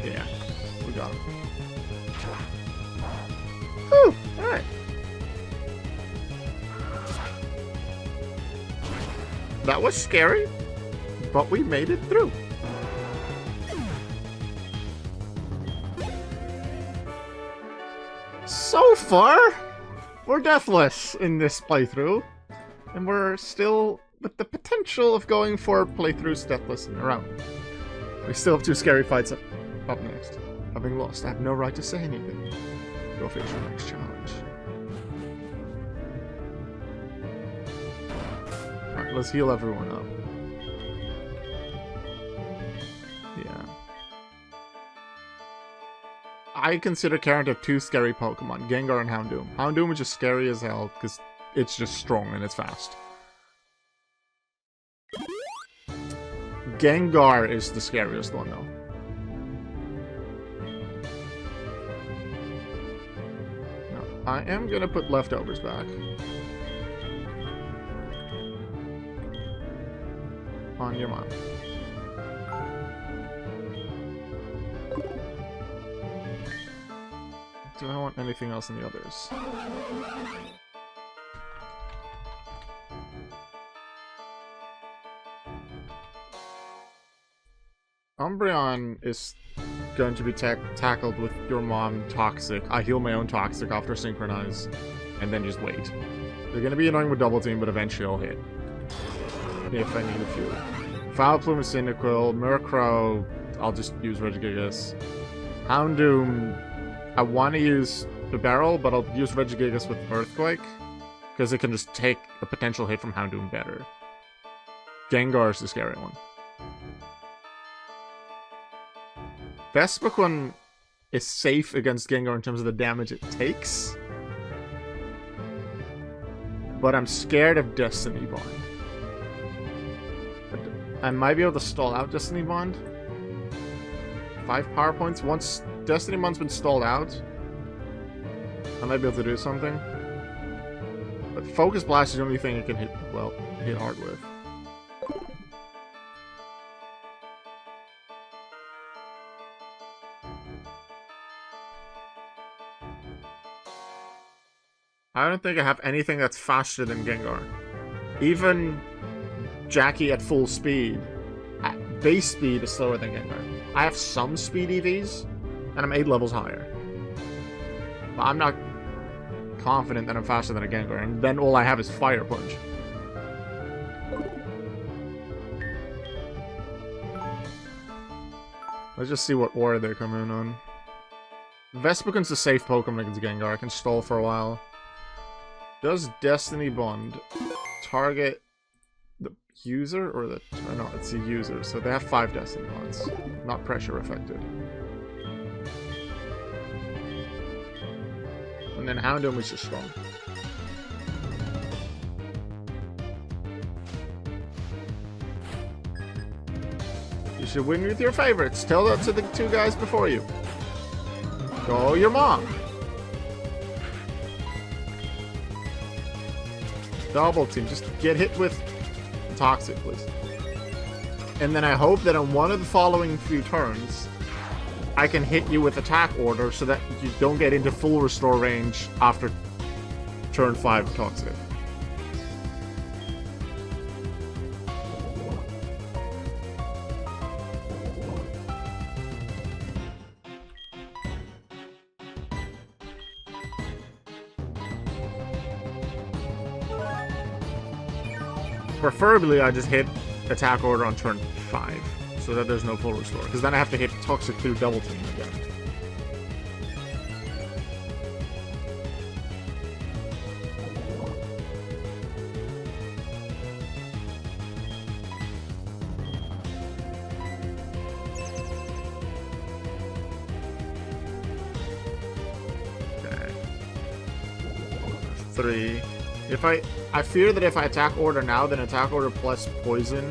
Yeah, we got him. Whew, alright. That was scary, but we made it through. So far, we're deathless in this playthrough, and we're still with the potential of going for playthroughs deathless in a row. We still have 2 scary fights up next. Having lost, I have no right to say anything. Go face your next challenge. Alright, let's heal everyone up. Yeah. I consider Karen to have 2 scary Pokemon, Gengar and Houndoom. Houndoom is just scary as hell because it's just strong and it's fast. Gengar is the scariest one, though. No, I am gonna put leftovers back. On your mom. Do I want anything else in the others? Umbreon is going to be tackled with your mom Toxic. I heal my own Toxic after Synchronize, and then just wait. They're going to be annoying with Double Team, but eventually I'll hit. If I need a few. Foulplume is Cyndaquil. Murkrow, I'll just use Regigigas. Houndoom, I want to use the Barrel, but I'll use Regigigas with Earthquake, because it can just take a potential hit from Houndoom better. Gengar is the scary one. Vespiquen is safe against Gengar in terms of the damage it takes. But I'm scared of Destiny Bond. I might be able to stall out Destiny Bond. 5 power points. Once Destiny Bond's been stalled out, I might be able to do something. But Focus Blast is the only thing it can hit hard with. I don't think I have anything that's faster than Gengar. Even Jackie at full speed, at base speed, is slower than Gengar. I have some speed EVs, and I'm 8 levels higher. But I'm not confident that I'm faster than a Gengar, and then all I have is Fire Punch. Let's just see what order they come in on. Vespiquen's a safe Pokemon against Gengar. I can stall for a while. Does Destiny Bond target the user or the... Oh, no, it's the user. So they have 5 Destiny Bonds. Not pressure affected. And then Houndoom is just strong. You should win with your favorites. Tell that to the 2 guys before you. Go your mom. Double team. Just get hit with Toxic, please. And then I hope that on one of the following few turns, I can hit you with attack order so that you don't get into full restore range after turn 5 Toxic. Preferably, I just hit attack order on turn 5, so that there's no full restore. Because then I have to hit Toxic through double team again. Okay. 3. I fear that if I attack order now, then attack order plus poison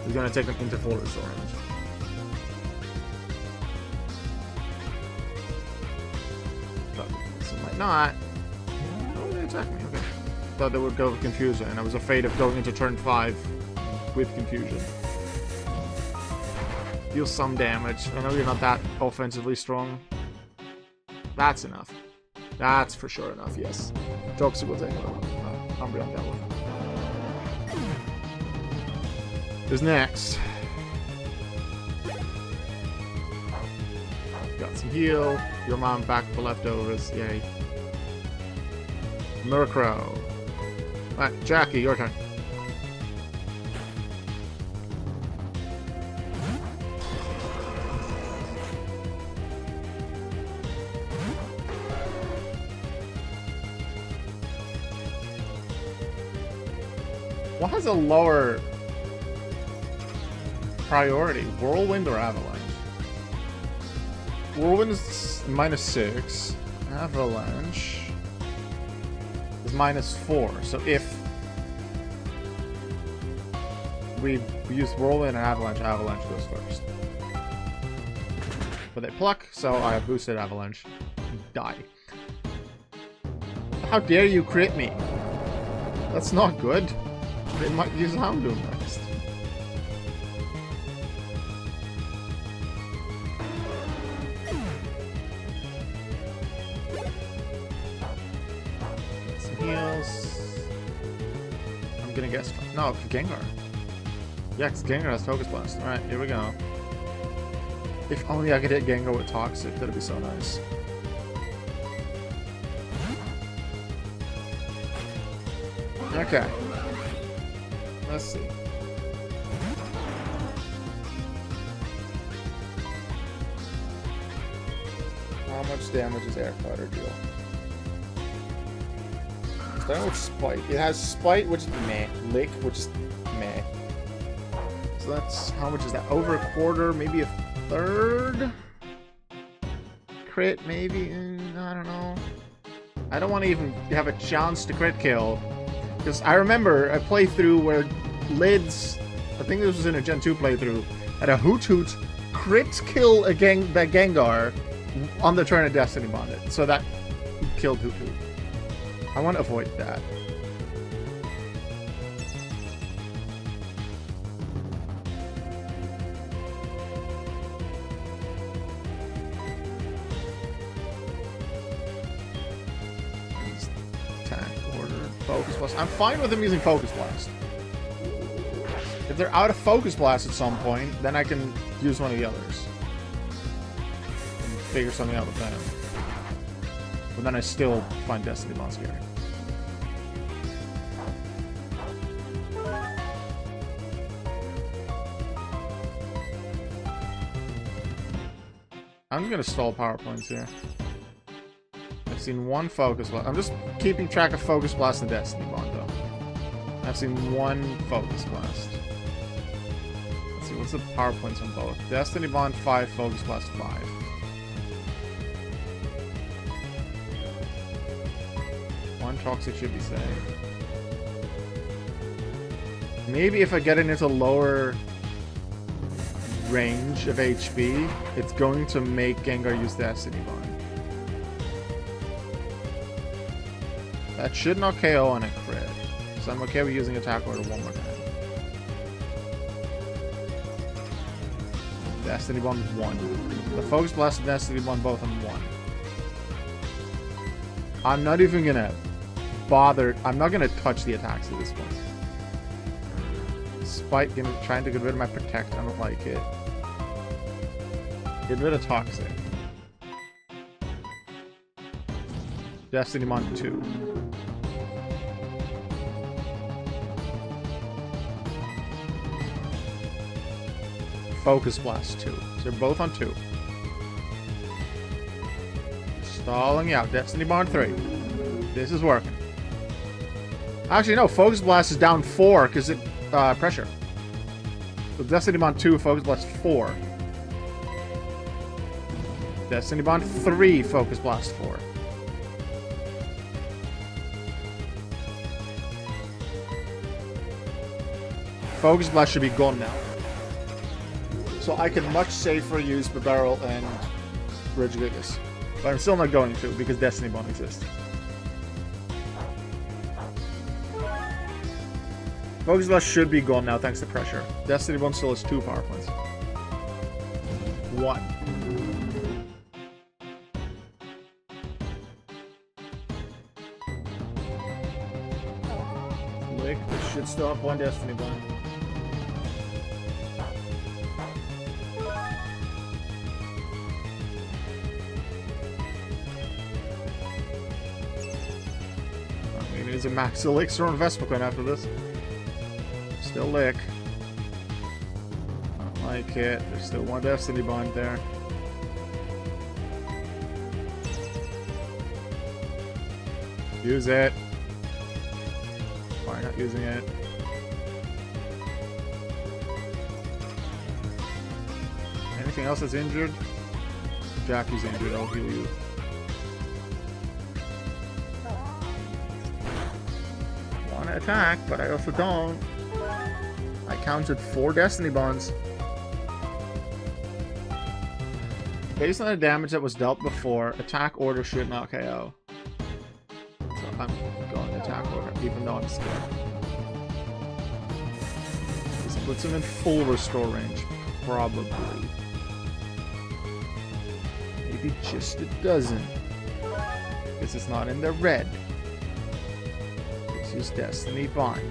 is going to take them into full restore range. So it might not. Oh, they attack me. Okay. Thought they would go with confusion, and I was afraid of going into turn 5 with confusion. Deal some damage. I know you're not that offensively strong. That's enough. That's for sure enough, yes. Toxic will take it off. I'm beyond that one. Who's next? Got some heal. Your mom back for leftovers. Yay. Murkrow. Alright, Jackie, your turn. What has a lower priority? Whirlwind or Avalanche? Whirlwind's -6. Avalanche is -4. So if we use Whirlwind and Avalanche, Avalanche goes first. But they pluck, so I have boosted Avalanche. Die. How dare you crit me? That's not good. They might use Houndoom next. Some heals. I'm gonna guess. No, Gengar. Yeah, because Gengar has Focus Blast. Alright, here we go. If only I could hit Gengar with Toxic, that'd be so nice. Okay. Let's see. How much damage does Air Cutter deal? Starting with Spite. It has Spite, which is meh. Lick, which is meh. So that's... How much is that? Over a quarter, maybe a third? Crit, maybe? I don't know. I don't want to even have a chance to crit kill. Because I remember a playthrough where Lids, I think this was in a Gen 2 playthrough, had a Hoot Hoot crit kill that Gengar on the turn of Destiny Bonded. So that killed Hoot Hoot. I want to avoid that. Focus Blast. I'm fine with them using Focus Blast. If they're out of Focus Blast at some point, then I can use one of the others. And figure something out with them. But then I still find Destiny Bond scary. I'm gonna stall power points here. I've seen one Focus Blast. I'm just keeping track of Focus Blast and Destiny Bond, though. I've seen one Focus Blast. what's the power points on both? Destiny Bond 5, Focus Blast 5. One Toxic should be safe. Maybe if I get it into lower range of HP, it's going to make Gengar use Destiny Bond. That should not KO on a crit. So I'm okay with using Attack Order one more time. Destiny Bond 1. The Focus Blast and Destiny Bond both on 1. I'm not even gonna bother. I'm not gonna touch the attacks at this point. Despite trying to get rid of my Protect, I don't like it. Get rid of Toxic. Destiny Bond 2. Focus Blast 2. So they're both on 2. Stalling out. Destiny Bond 3. This is working. Actually, no. Focus Blast is down 4 because it pressure. So Destiny Bond 2, Focus Blast 4. Destiny Bond 3, Focus Blast 4. Focus Blast should be gone now. So I can much safer use Barrel and Regigigas. But I'm still not going to because Destiny Bond exists. Focus Blast should be gone now thanks to pressure. Destiny Bond still has 2 power points. 1. Lick, this should still have 1 Destiny Bond. Is a max elixir on Vespiquen after this. Still Lick. Don't like it. There's still 1 Destiny Bond there. Use it. Why not using it? Anything else that's injured? Jackie's injured. I'll heal you. Attack, but I also don't. I counted 4 Destiny Bonds. Based on the damage that was dealt before, Attack Order should not KO. So I'm going Attack Order, even though I'm scared. This puts him in full restore range. Probably. Maybe just it doesn't. Because it's not in the red. Use Destiny Bond.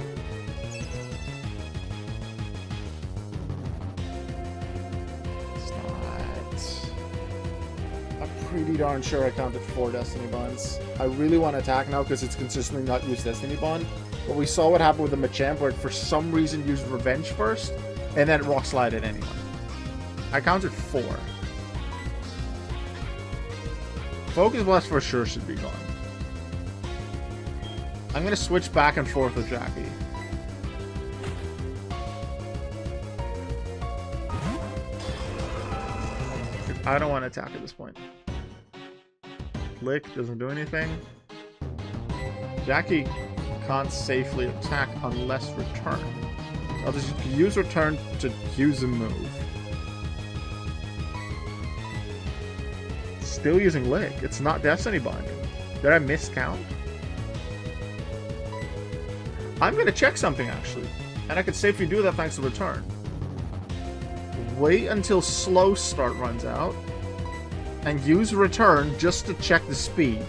It's not. I'm pretty darn sure I counted 4 Destiny Bonds. I really want to attack now because it's consistently not used Destiny Bond. But we saw what happened with the Machamp where it for some reason used Revenge first and then Rock Slide it anyway. I counted 4. Focus Blast for sure should be gone. I'm going to switch back and forth with Jackie. I don't want to attack at this point. Lick doesn't do anything. Jackie can't safely attack unless return. So I'll just use return to use a move. Still using Lick. It's not Destiny Bonding. Did I miscount? I'm going to check something, actually. And I could safely do that thanks to return. Wait until slow start runs out. And use return just to check the speed.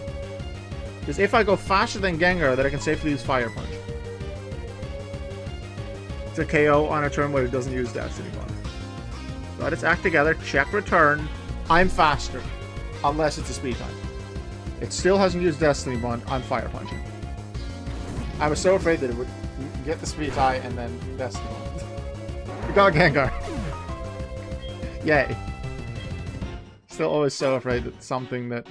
Because if I go faster than Gengar, then I can safely use Fire Punch. It's a KO on a turn where it doesn't use Destiny Bond. Let its act together, check return. I'm faster. Unless it's a speed time. It still hasn't used Destiny Bond, I'm Fire Punching. I was so afraid that it would get the speed tie and then Destiny Bond. We got Gengar. Yay. Still always so afraid that something that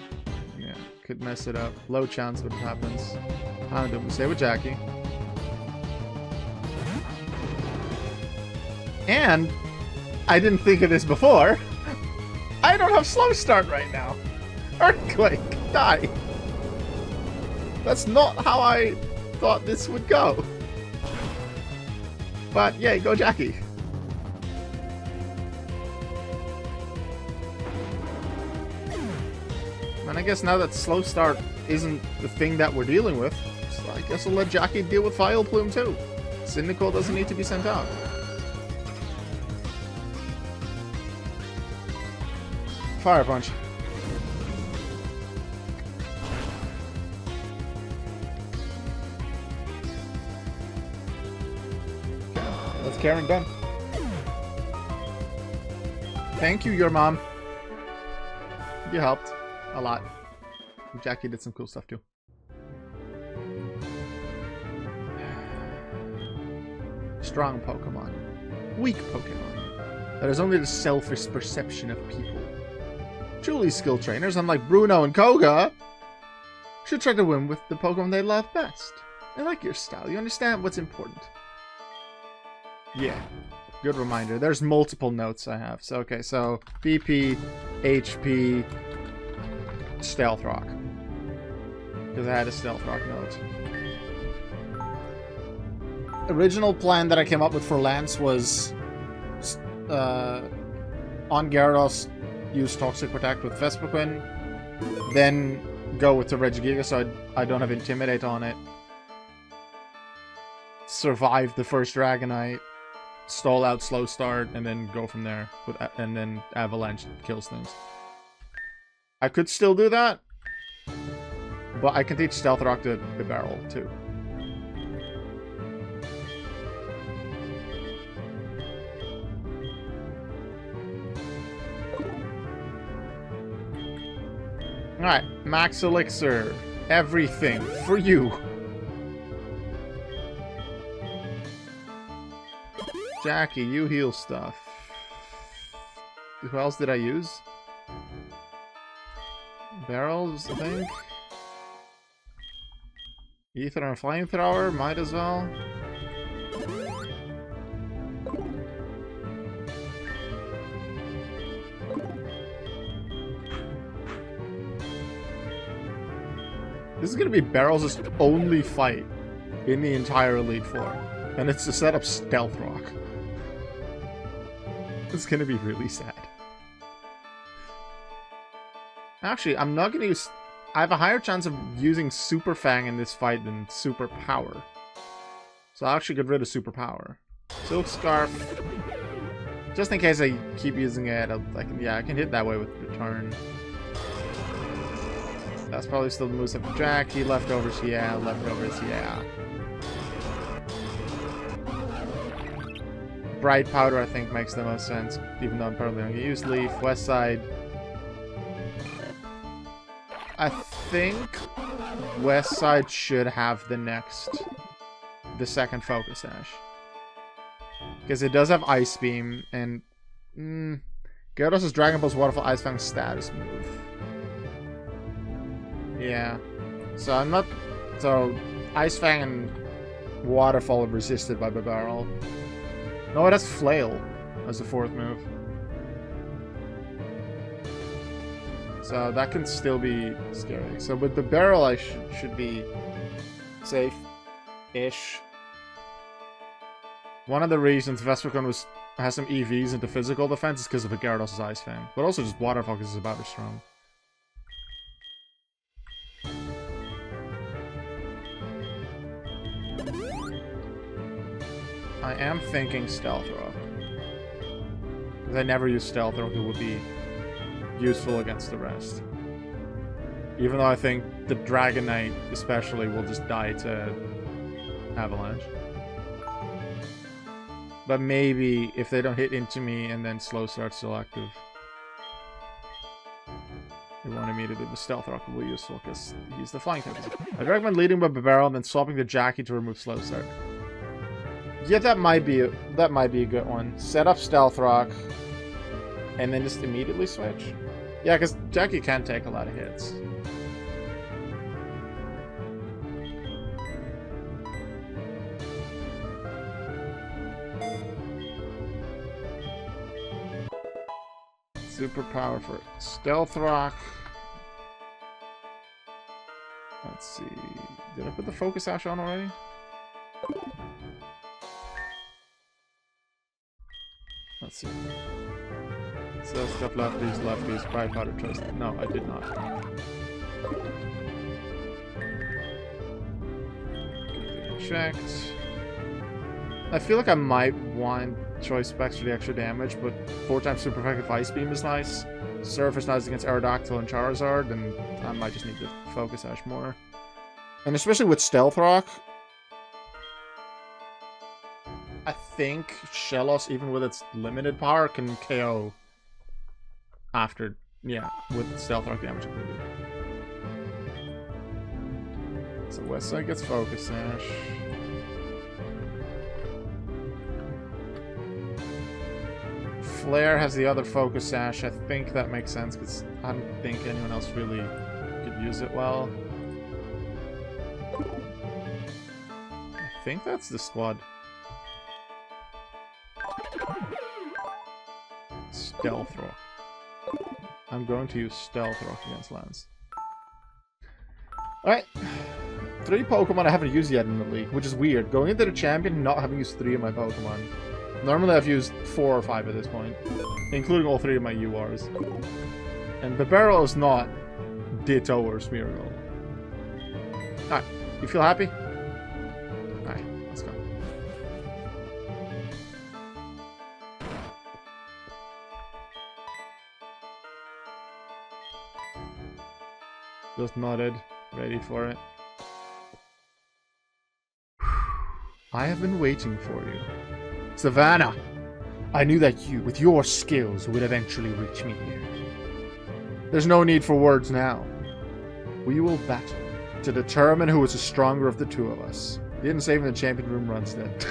could mess it up. Low chance but it happens. Houndoom, we stay with Jackie. And I didn't think of this before. I don't have slow start right now. Earthquake, die. That's not how I thought this would go. But yay, go Jackie. And I guess now that slow start isn't the thing that we're dealing with, so I guess I'll let Jackie deal with File Plume too. Cyndaquil doesn't need to be sent out. Fire Punch. Okay, that's Karen done. Thank you, your mom. You helped a lot. Jackie did some cool stuff too. Strong Pokemon. Weak Pokemon. That is only the selfish perception of people. Truly skilled trainers, unlike Bruno and Koga, should try to win with the Pokemon they love best. I like your style. You understand what's important. Yeah. Good reminder. There's multiple notes I have. So, okay, so BP, HP, Stealth Rock. Because I had a Stealth Rock note. Original plan that I came up with for Lance was on Gyarados, use Toxic Protect with Vespiquen, then go with the Regigigas so I don't have Intimidate on it. Survive the first Dragonite, stall out Slow Start, and then go from there. And then Avalanche kills things. I could still do that, but I can teach Stealth Rock to the barrel too. Alright, Max Elixir. Everything for you. Jackie, you heal stuff. Who else did I use? Barrels, I think. Ether and Flamethrower, might as well. This is gonna be Barrels' only fight in the entire Elite Four. And it's to set up Stealth Rock. It's gonna be really sad. Actually, I'm not gonna use... I have a higher chance of using Super Fang in this fight than Super Power. So I'll actually get rid of Super Power. Silk Scarf. Just in case I keep using it, I can hit that way with Return. That's probably still the moveset for Jackie. Leftovers, yeah. Leftovers, yeah. Bright Powder, I think, makes the most sense, even though I'm probably going to use Leaf. West Side. I think West Side should have the second Focus Sash. Because it does have Ice Beam, and Gyarados' Dragon Pulse Waterfall Ice Fang status move. Yeah. So I'm not... So, Ice Fang and Waterfall are resisted by Barrel. No, it has Flail as the fourth move. So that can still be scary. So with the Barrel, I should be safe-ish. One of the reasons Vespiquen has some EVs into physical defense is because of the Gyarados' Ice Fang. But also just Waterfall because it's about as strong. I am thinking Stealth Rock. Because I never use Stealth Rock, it would be useful against the rest. Even though I think the Dragonite, especially, will just die to Avalanche. But maybe if they don't hit into me and then Slow Start's still active, they won't immediately. The Stealth Rock will be useful because he's the flying type. I'd recommend leading by Barrel and then swapping to Jackie to remove Slow Start. Yeah, that might be a good one. Set up Stealth Rock, and then just immediately switch. Yeah, because Jackie can take a lot of hits. Superpower for Stealth Rock. Let's see. Did I put the Focus Sash on already? Let's see. So stuff lefties, Bright Powder Twist. No, I did not. Checked. I feel like I might want Choice Specs for the extra damage, but 4x super effective Ice Beam is nice. Surface nice against Aerodactyl and Charizard, and I might just need to Focus Sash more. And especially with Stealth Rock, I think Shellos, even with its limited power, can KO after, yeah, with Stealth Rock damage included. So Westside gets Focus Sash. Flare has the other Focus Sash. I think that makes sense because I don't think anyone else really could use it well. I think that's the squad. Stealth Rock. I'm going to use Stealth Rock against Lance. Alright. 3 Pokemon I haven't used yet in the league, which is weird. Going into the champion, not having used 3 of my Pokemon. Normally I've used 4 or 5 at this point, including all 3 of my URs. And Bibarel is not Ditto or Smeargle. Alright, you feel happy? Alright, let's go. Just nodded, ready for it. I have been waiting for you. Savannah! I knew that you, with your skills, would eventually reach me here. There's no need for words now. We will battle to determine who is the stronger of the two of us. The hidden save in the champion room runs dead.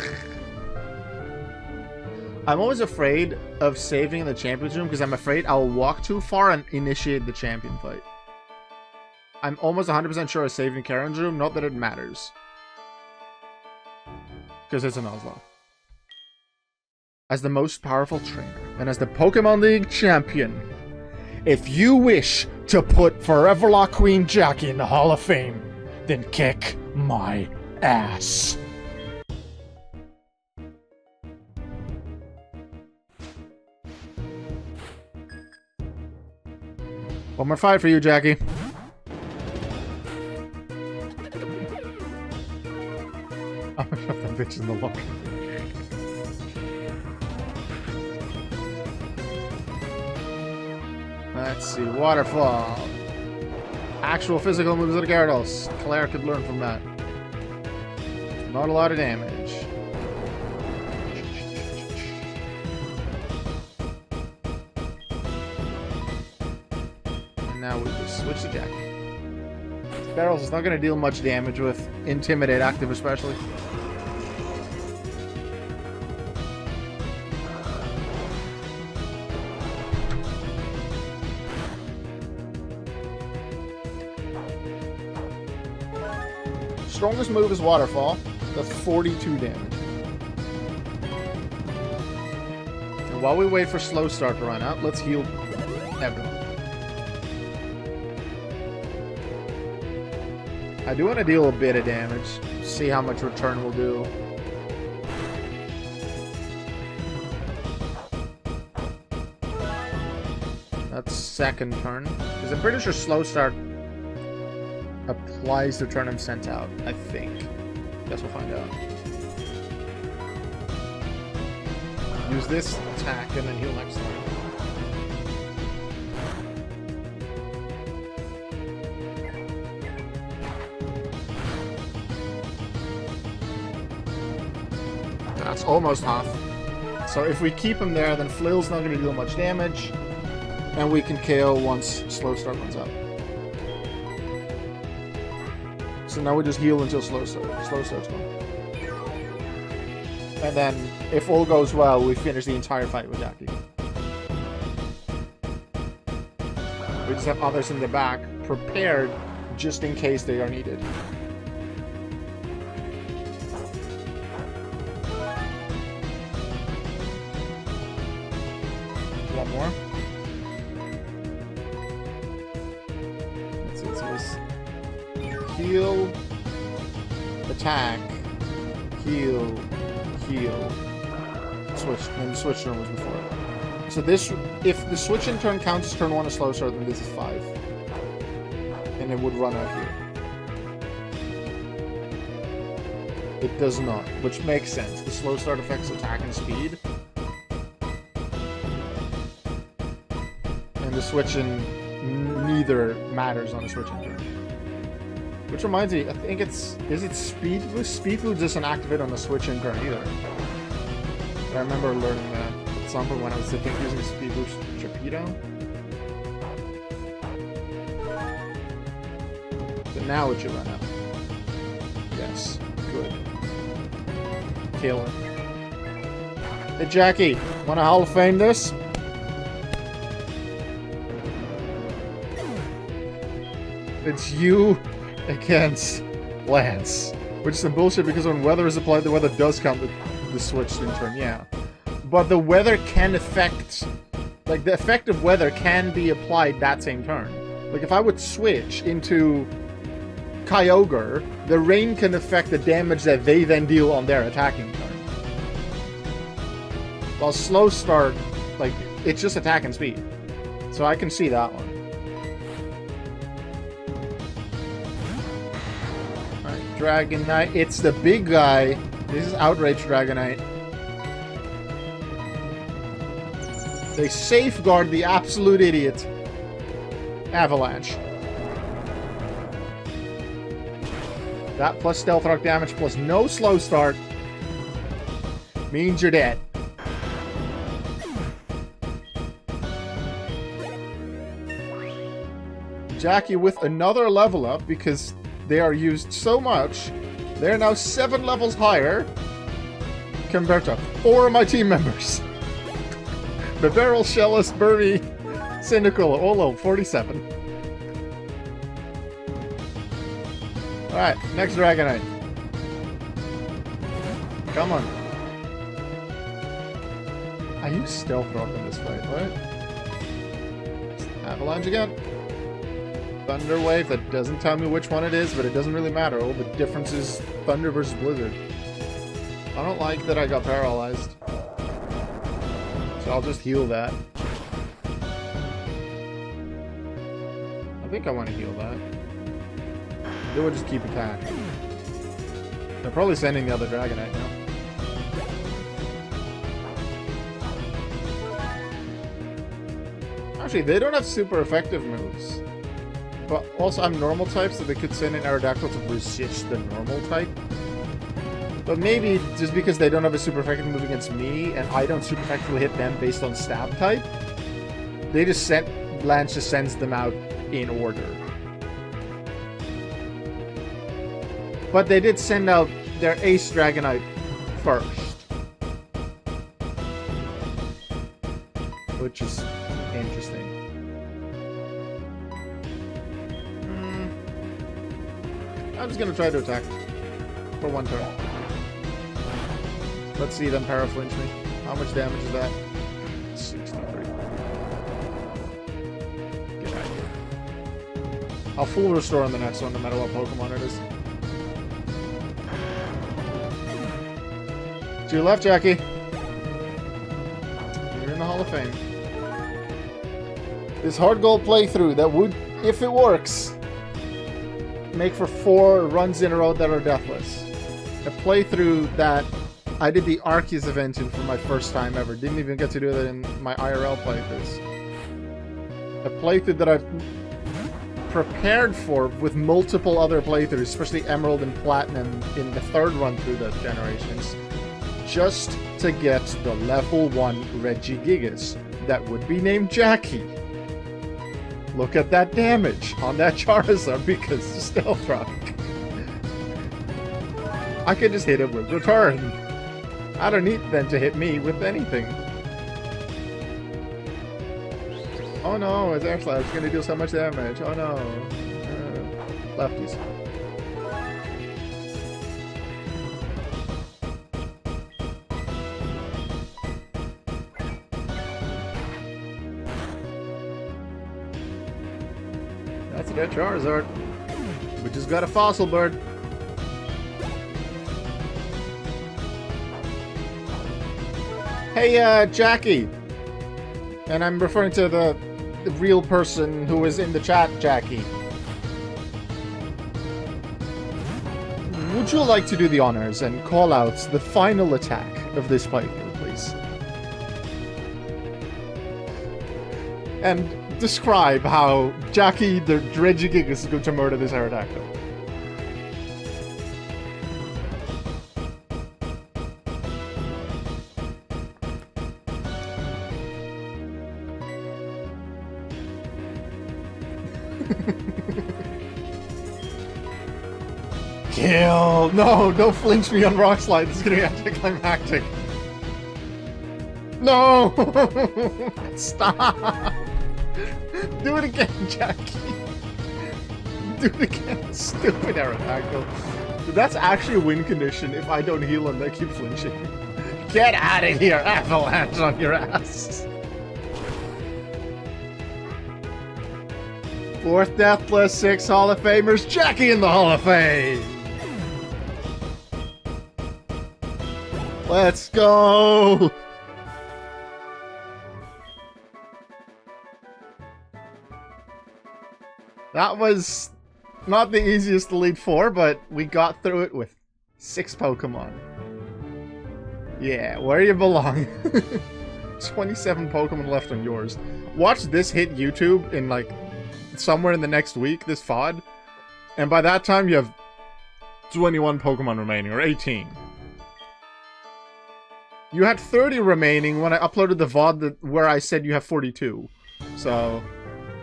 I'm always afraid of saving in the champions room because I'm afraid I'll walk too far and initiate the champion fight. I'm almost 100% sure I saved in Karen's room, not that it matters. Because it's a Nuzlocke. As the most powerful trainer, and as the Pokemon League champion, if you wish to put Foreverlocke Queen Jackie in the Hall of Fame, then kick my ass. One more fight for you, Jackie. I'm gonna shove that bitch in the locker. Let's see, Waterfall. Actual physical moves of the Gyarados. Claire could learn from that. Not a lot of damage. And now we just switch to Jackie. Barrels is not going to deal much damage with Intimidate active especially. Strongest move is Waterfall. That's 42 damage. And while we wait for Slow Start to run out, let's heal everyone. I do want to deal a bit of damage. See how much return will do. That's second turn. Because I'm pretty sure Slow Start applies to turn him sent out, I think. Guess we'll find out. Use this attack and then heal next turn. That's almost half. So if we keep him there, then Flill's not going to deal much damage. And we can KO once Slow Start runs out. So now we just heal until Slow Start's gone. And then, if all goes well, we finish the entire fight with Jackie. We just have others in the back, prepared just in case they are needed. One more. heal, attack, heal, heal, switch, and the switch turn was before. So this, if the switch in turn counts as turn 1 a slow start, then this is 5. And it would run out here. It does not, which makes sense. The slow start affects attack and speed. And the switch in neither matters on a switch in turn. Which reminds me, I think it's... Is it Speed Boost? Speed Boost doesn't activate on the switch in turn either. I remember learning that at some point when I was sitting using Speed Boost Torpedo. So now it should run out. Yes. Good. Kill it. Hey Jackie, wanna Hall of Fame this? It's you against Lance. Which is some bullshit because when weather is applied, the weather does count the switch in turn, yeah. But the weather can affect... Like, the effect of weather can be applied that same turn. Like, if I would switch into Kyogre, the rain can affect the damage that they then deal on their attacking turn. While Slow Start, like, it's just attack and speed. So I can see that one. Dragonite. It's the big guy. This is Outrage Dragonite. They safeguard the absolute idiot. Avalanche. That plus Stealth Rock damage plus no slow start means you're dead. Jackie with another level up because they are used so much. They're now 7 levels higher compared to 4 of my team members. The Barrel, Shellis, Burmy, Cynical, Olo, 47. Alright, next Dragonite. Come on. I use Stealth Rock in this fight, right? Avalanche again. Thunder Wave, that doesn't tell me which one it is, but it doesn't really matter. All the difference is Thunder versus Blizzard. I don't like that I got paralyzed. So I'll just heal that. I think I want to heal that. Then we'll just keep attacking. They're probably sending the other Dragonite now. Actually, they don't have super effective moves. But also, I'm normal type, so they could send an Aerodactyl to resist the normal type. But maybe just because they don't have a super effective move against me, and I don't super effectively hit them based on stab type, they just sent... Lance just sends them out in order. But they did send out their Ace Dragonite first. Which is interesting. I'm just gonna try to attack for 1 turn. Let's see them paraflinch me. How much damage is that? 63. Get out of here. I'll full restore on the next one, no matter what Pokemon it is. To your left, Jackie. You're in the Hall of Fame. This HeartGold playthrough that would, if it works, make for 4 runs in a row that are deathless. A playthrough that I did the Arceus event in for my first time ever. Didn't even get to do that in my IRL playthroughs. A playthrough that I've prepared for with multiple other playthroughs, especially Emerald and Platinum in the 3rd run through the generations, just to get the level 1 Regigigas that would be named Jackie. Look at that damage on that Charizard because of Stealth Rock. I could just hit it with Return. I don't need them to hit me with anything. Oh no, his Air Slash is going to deal so much damage. Oh no. Lefties. That's a dead Charizard. We just got a fossil bird. Hey, Jackie. And I'm referring to the real person who was in the chat, Jackie. Would you like to do the honors and call out the final attack of this fight, please? And describe how Jackie the Regigigas is going to murder this Aerodactyl. Kill! No, don't flinch me on Rock Slide. This is gonna be anticlimactic. No! Stop! Do it again, Jackie. Do it again, stupid Aerodactyl. That's actually a win condition if I don't heal and they keep flinching. Get out of here, avalanche on your ass. Fourth death plus 6 Hall of Famers. Jackie in the Hall of Fame. Let's go! That was not the easiest Elite Four, but we got through it with 6 Pokemon. Yeah, where you belong. 27 Pokemon left on yours. Watch this hit YouTube in like somewhere in the next week, this VOD. And by that time you have 21 Pokemon remaining, or 18. You had 30 remaining when I uploaded the VOD where I said you have 42. So,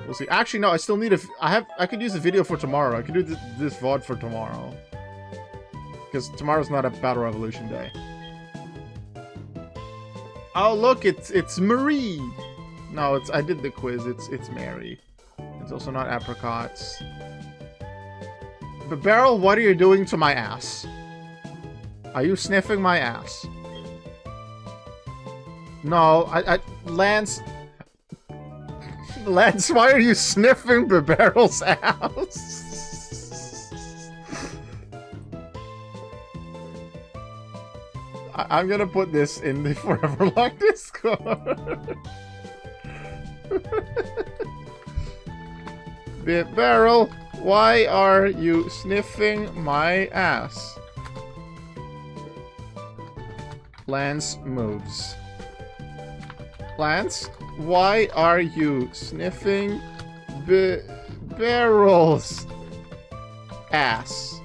we'll see. Actually, no, I still need I could use the video for tomorrow. I could do this VOD for tomorrow. Because tomorrow's not a Battle Revolution day. Oh, look, it's Marie. No, I did the quiz. It's Mary. It's also not apricots. But Beryl, what are you doing to my ass? Are you sniffing my ass? No, Lance... Lance, why are you sniffing Beryl's ass? I'm gonna put this in the Foreverlocke Discord. Beryl, why are you sniffing my ass? Lance moves. Lance, why are you sniffing Beryl's ass?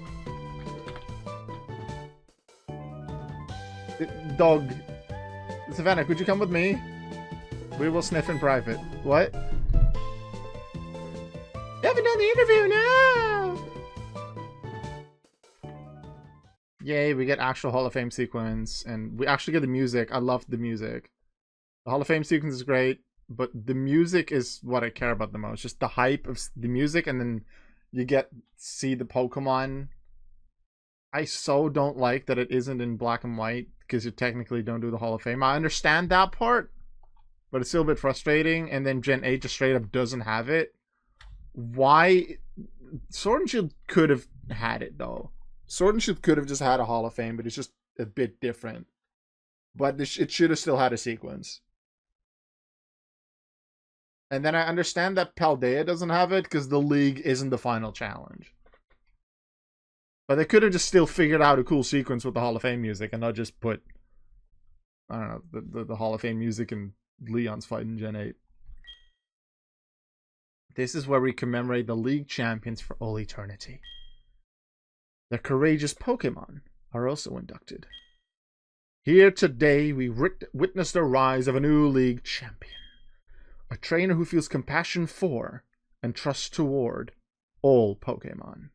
Dog. Savannah, could you come with me? We will sniff in private. What? You haven't done the interview now! Yay, we get actual Hall of Fame sequence, and we actually get the music. I love the music. The Hall of Fame sequence is great, but the music is what I care about the most. Just the hype of the music, and then you see the Pokemon. I so don't like that it isn't in black and white, because you technically don't do the Hall of Fame. I understand that part, but it's still a bit frustrating, and then Gen 8 just straight up doesn't have it. Why? Sword and Shield could have had it, though. Sword and Shield could have just had a Hall of Fame, but it's just a bit different. But it should have still had a sequence. And then I understand that Paldea doesn't have it because the league isn't the final challenge. But they could have just still figured out a cool sequence with the Hall of Fame music and not just put, I don't know, the Hall of Fame music in Leon's fight in Gen 8. This is where we commemorate the league champions for all eternity. The courageous Pokemon are also inducted. Here today we witness the rise of a new league champion. A trainer who feels compassion for and trust toward all Pokemon.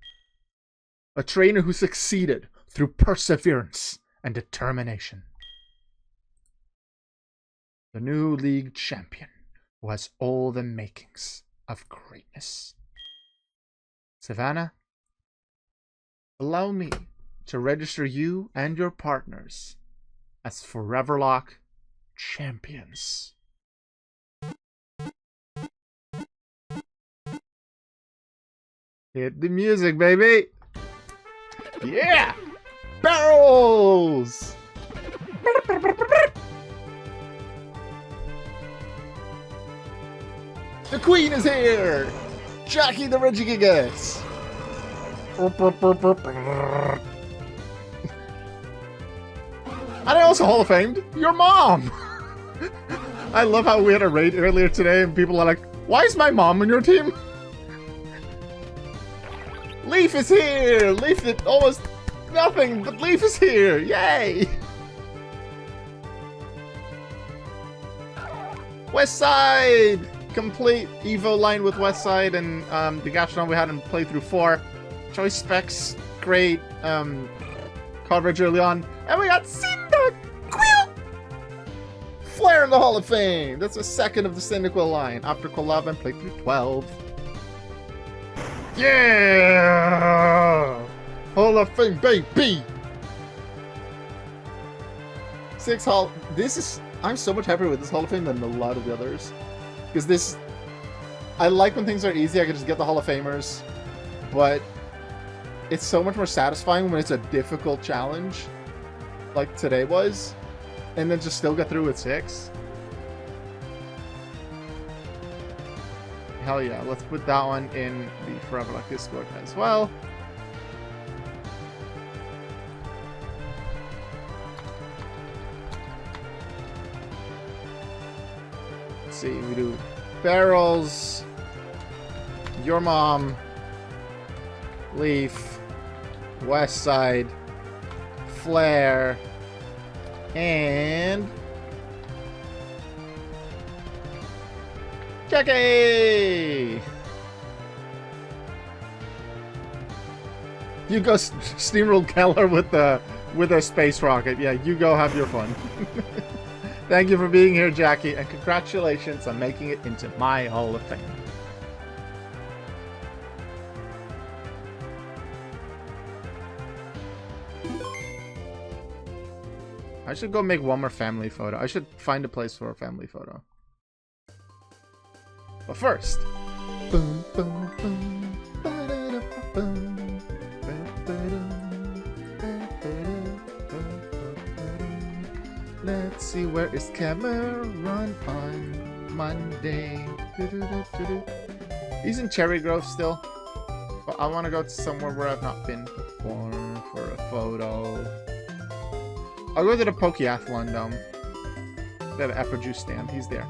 A trainer who succeeded through perseverance and determination. The new league champion who has all the makings of greatness. Savannah, allow me to register you and your partners as Foreverlocke champions. Hit the music, baby! Yeah! Barrels! The queen is here! Jackie the Regigigas! And I also Hall of Famed your mom! I love how we had a raid earlier today and people are like, why is my mom on your team? Leaf is here! Leaf did almost nothing, but Leaf is here! Yay! West Side! Complete Evo line with West Side and the Gastron we had in playthrough 4. Choice specs, great coverage early on. And we got Cyndaquil! Flare in the Hall of Fame! That's the second of the Cyndaquil line after collab and playthrough 12. Yeah! Hall of Fame, baby! 6 Hall... This is... I'm so much happier with this Hall of Fame than a lot of the others. Because this... I like when things are easy, I can just get the Hall of Famers. But... it's so much more satisfying when it's a difficult challenge. Like today was. And then just still get through with 6. Hell yeah, let's put that one in the Foreverlocke Discord as well. Let's see, we do barrels, your mom, Leaf, West Side, Flare, and Jackie! You go steamroll Keller with a space rocket. Yeah, you go have your fun. Thank you for being here, Jackie, and congratulations on making it into my Hall of Fame. I should go make one more family photo. I should find a place for a family photo. But first, boom, boom, boom, ba-da-da-ba-boom, ba-da-da-ba-ba-ba-ba. Let's see, where is Cameron on Monday? He's in Cherry Grove still, but I want to go to somewhere where I've not been before for a photo. I'll go to the Pokeathlon Dome. They have an apple juice stand. He's there.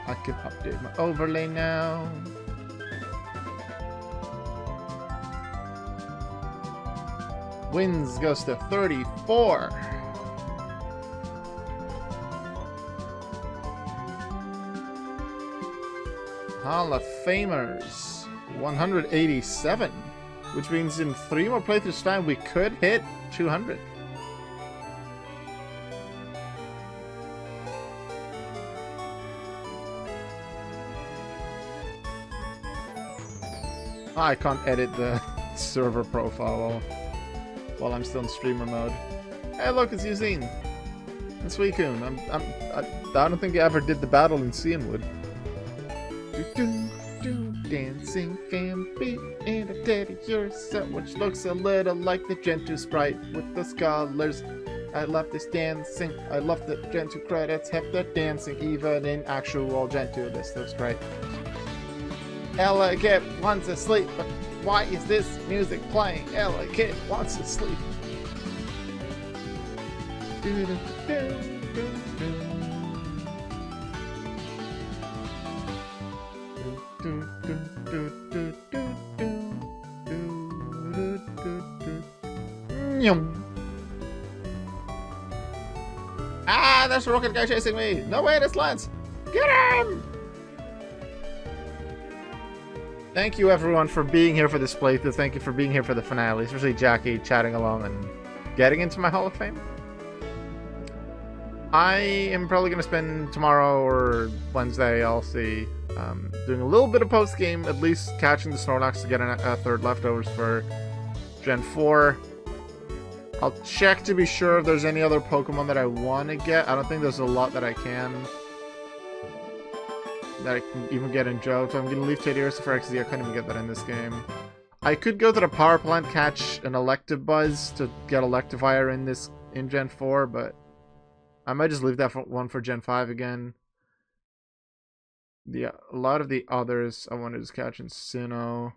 I can update my overlay now. Wins goes to 34. Hall of Famers, 187, which means in 3 more playthroughs time we could hit 200. I can't edit the server profile while I'm still in streamer mode. Hey, look, it's Eugene. And Suicune. I don't think I ever did the battle in Cianwood. Dancing Famby and a teddy yourself, which looks a little like the Gen 2 sprite with the scholars. I love this dancing. I love the Gen 2 credits have the dancing even in actual Gen 2. This looks great. Ella Kid wants to sleep, but why is this music playing? Ella Kid wants to sleep. Ah, there's a rocket guy chasing me. No way, it's Lance. Get him! Thank you everyone for being here for this playthrough. Thank you for being here for the finale, especially Jackie chatting along and getting into my Hall of Fame. I am probably going to spend tomorrow or Wednesday, I'll see, doing a little bit of post-game, at least catching the Snorlax to get a third leftovers for Gen 4. I'll check to be sure if there's any other Pokemon that I want to get. I don't think there's a lot that I can even get in Johto. So I'm going to leave Teddiursa for XZ. I can't even get that in this game. I could go to the power plant, catch an Electabuzz to get Electivire in Gen 4, but I might just leave that one for Gen 5 again. A lot of the others I want to just catch in Sinnoh.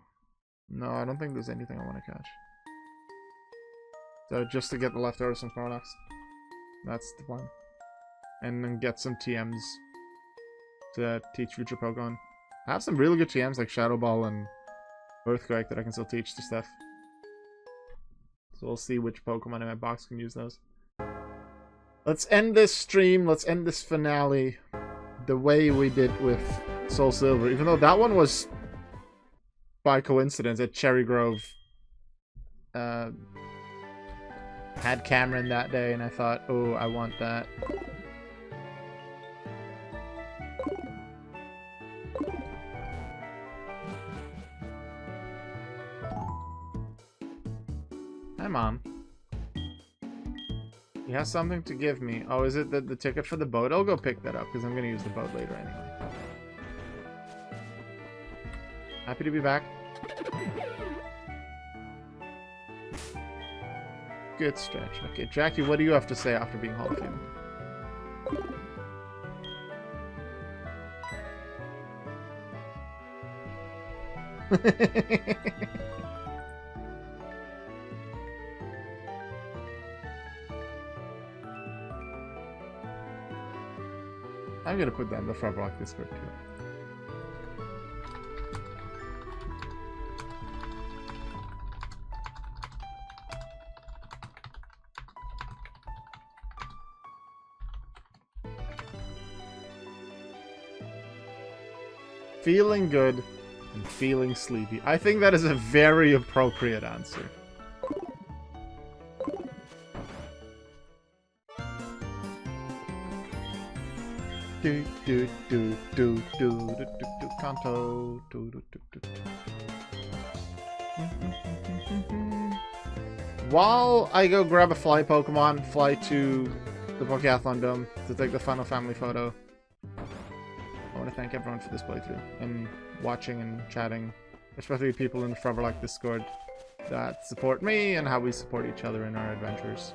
No, I don't think there's anything I want to catch. So just to get the leftovers from Foreverlocke. That's the plan. And then get some TMs to teach future Pokemon. I have some really good TMs like Shadow Ball and Earthquake that I can still teach to stuff. So we'll see which Pokemon in my box can use those. Let's end this stream, let's end this finale the way we did with Soul Silver. Even though that one was, by coincidence, at Cherry Grove. Had Cameron that day, and I thought, oh, I want that. Hi, Mom. You have something to give me. Oh, is it the ticket for the boat? I'll go pick that up, because I'm going to use the boat later anyway. Happy to be back. Good stretch. Okay, Jackie, what do you have to say after being Hall of Fame? I'm gonna put that in the Foreverlocke Discord too. Feeling good and feeling sleepy. I think that is a very appropriate answer. Do do do do do do do do Kanto do do do do. While I go grab a fly Pokemon, fly to the Pokéathlon Dome to take the final family photo. I want to thank everyone for this playthrough and watching and chatting, especially people in the Foreverlocke Discord that support me and how we support each other in our adventures.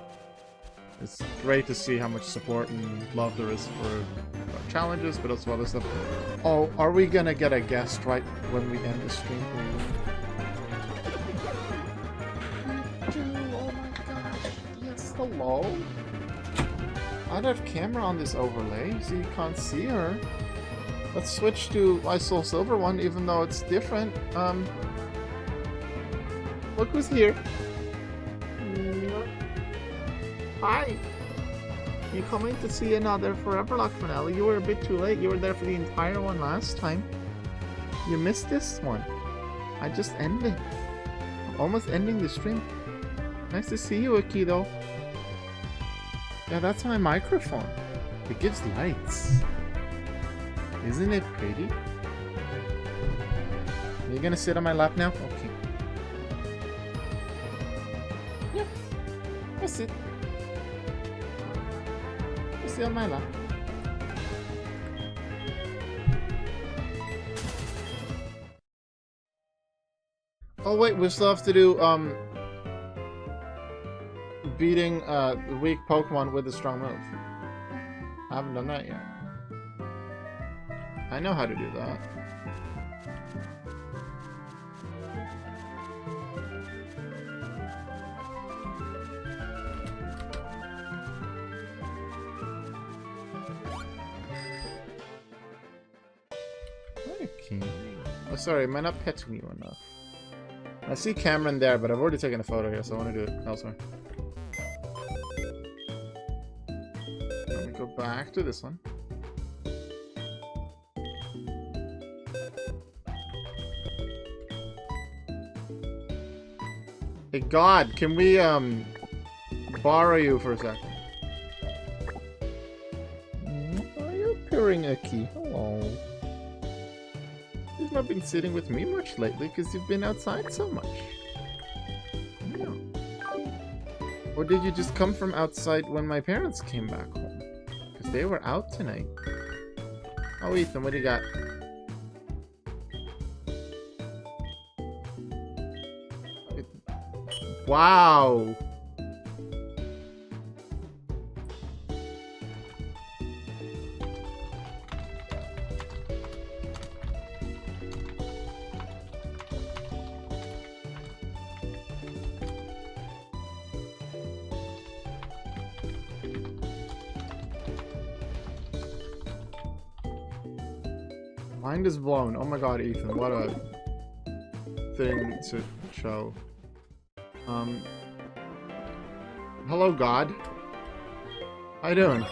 It's great to see how much support and love there is for our challenges, but also other stuff. Oh, are we gonna get a guest right when we end the stream? Oh my gosh, yes, hello? I don't have camera on this overlay, so you can't see her. Let's switch to my Soul Silver one, even though it's different. Look who's here. Hi. You coming to see another Foreverlocke finale? You were a bit too late. You were there for the entire one last time. You missed this one. I just ended. I'm almost ending the stream. Nice to see you, Akido. Yeah, that's my microphone. It gives lights. Isn't it pretty? Are you gonna sit on my lap now? Okay. Yeah. Go sit. Go sit on my lap. Oh wait, we still have to do beating the weak Pokemon with a strong move. I haven't done that yet. I know how to do that. Okay. Oh, sorry, am I not petting you enough? I see Cameron there, but I've already taken a photo here, so I want to do it elsewhere. Let me go back to this one. Hey God, can we borrow you for a second? Are you purring, Aki? Hello. You've not been sitting with me much lately because you've been outside so much. No. Or did you just come from outside when my parents came back home? Because they were out tonight. Oh, Ethan, what do you got? Wow! Mind is blown. Oh my god, Ethan, what a thing to show. Hello, God. How you doing?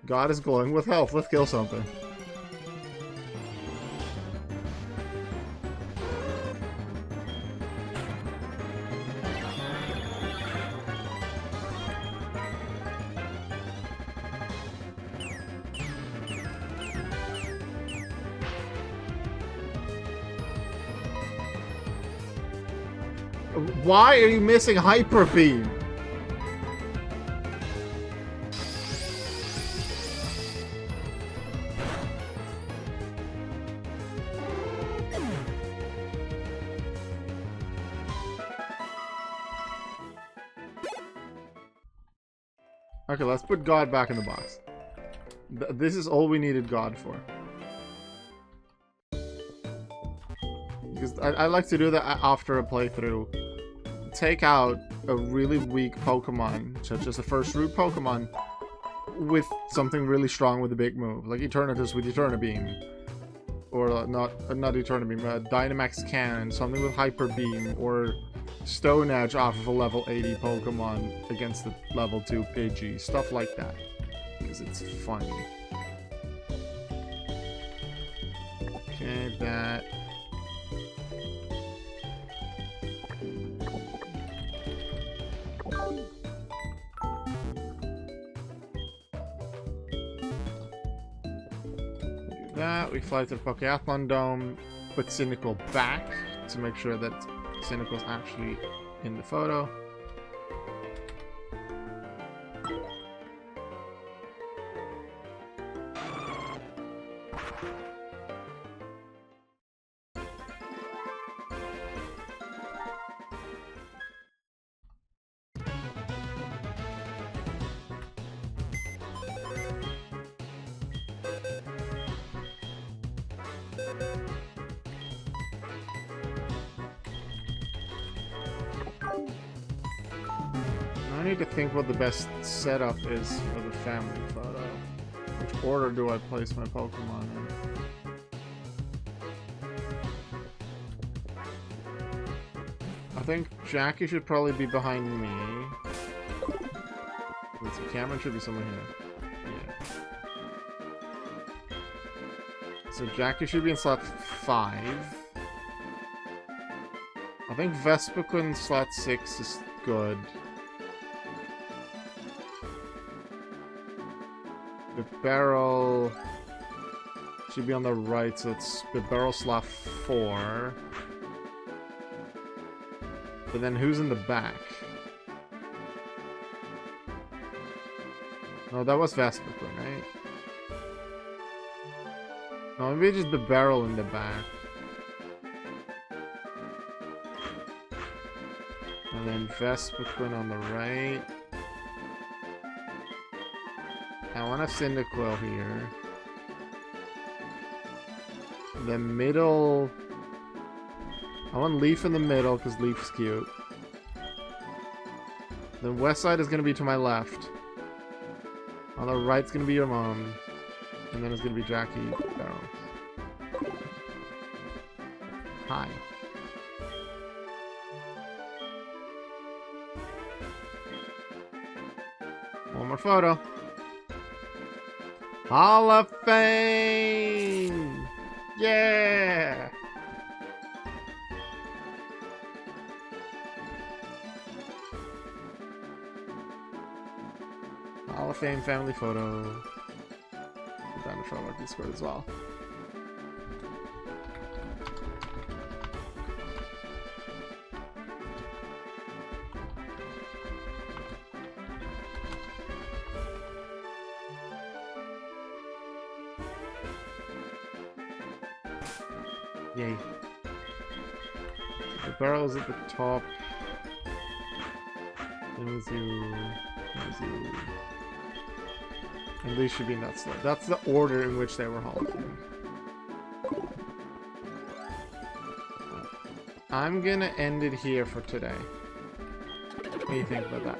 God is glowing with health. Let's kill something. Why are you missing Hyper Beam? Okay, let's put God back in the box. This is all we needed God for. Because I like to do that after a playthrough. Take out a really weak Pokemon, such as a first root Pokemon, with something really strong with a big move, like Eternatus with Eterna Beam, or not Eterna Beam, Dynamax Cannon, something with Hyper Beam, or Stone Edge off of a level 80 Pokemon against the level 2 Pidgey, stuff like that, because it's funny. Okay, that. We fly to the Pokéathlon Dome, put Cynical back to make sure that Cynical's actually in the photo. I need to think what the best setup is for the family photo. Which order do I place my Pokemon in? I think Jackie should probably be behind me. Let's see, Cameron should be somewhere here. Yeah. So Jackie should be in slot 5. I think Vespiquen in slot 6 is good. The barrel should be on the right, so it's the barrel slot 4. But then who's in the back? No, that was Vespiquen, right? No, maybe just the barrel in the back. And then Vespiquen on the right. I want a Cyndaquil here. The middle... I want Leaf in the middle, because Leaf's cute. The west side is going to be to my left. On the right's going to be your mom. And then it's going to be Jackie Barrels. Hi. One more photo. Hall of Fame! Yeah! Hall of Fame family photo. Put that in the Foreverlocke Discord as well. Yay. The barrel is at the top. Then with you. And these should be in that slot. That's the order in which they were hauled. I'm gonna end it here for today. What do you think about that?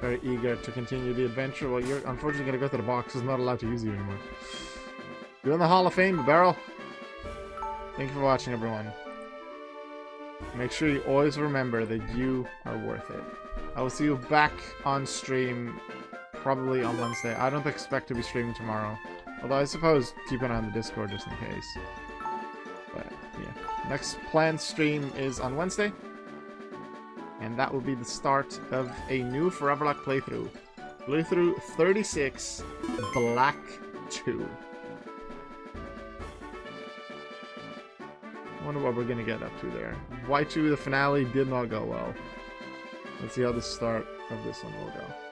Very eager to continue the adventure. Well, you're unfortunately gonna go to the box. It's not allowed to use you anymore. You're in the Hall of Fame, Barrel. Thank you for watching, everyone. Make sure you always remember that you are worth it. I will see you back on stream probably on Wednesday. I don't expect to be streaming tomorrow. Although I suppose keep an eye on the Discord just in case. But yeah. Next planned stream is on Wednesday. And that will be the start of a new Foreverlocke playthrough. Playthrough 36, Black 2. I wonder what we're going to get up to there. Y2, the finale, did not go well. Let's see how the start of this one will go.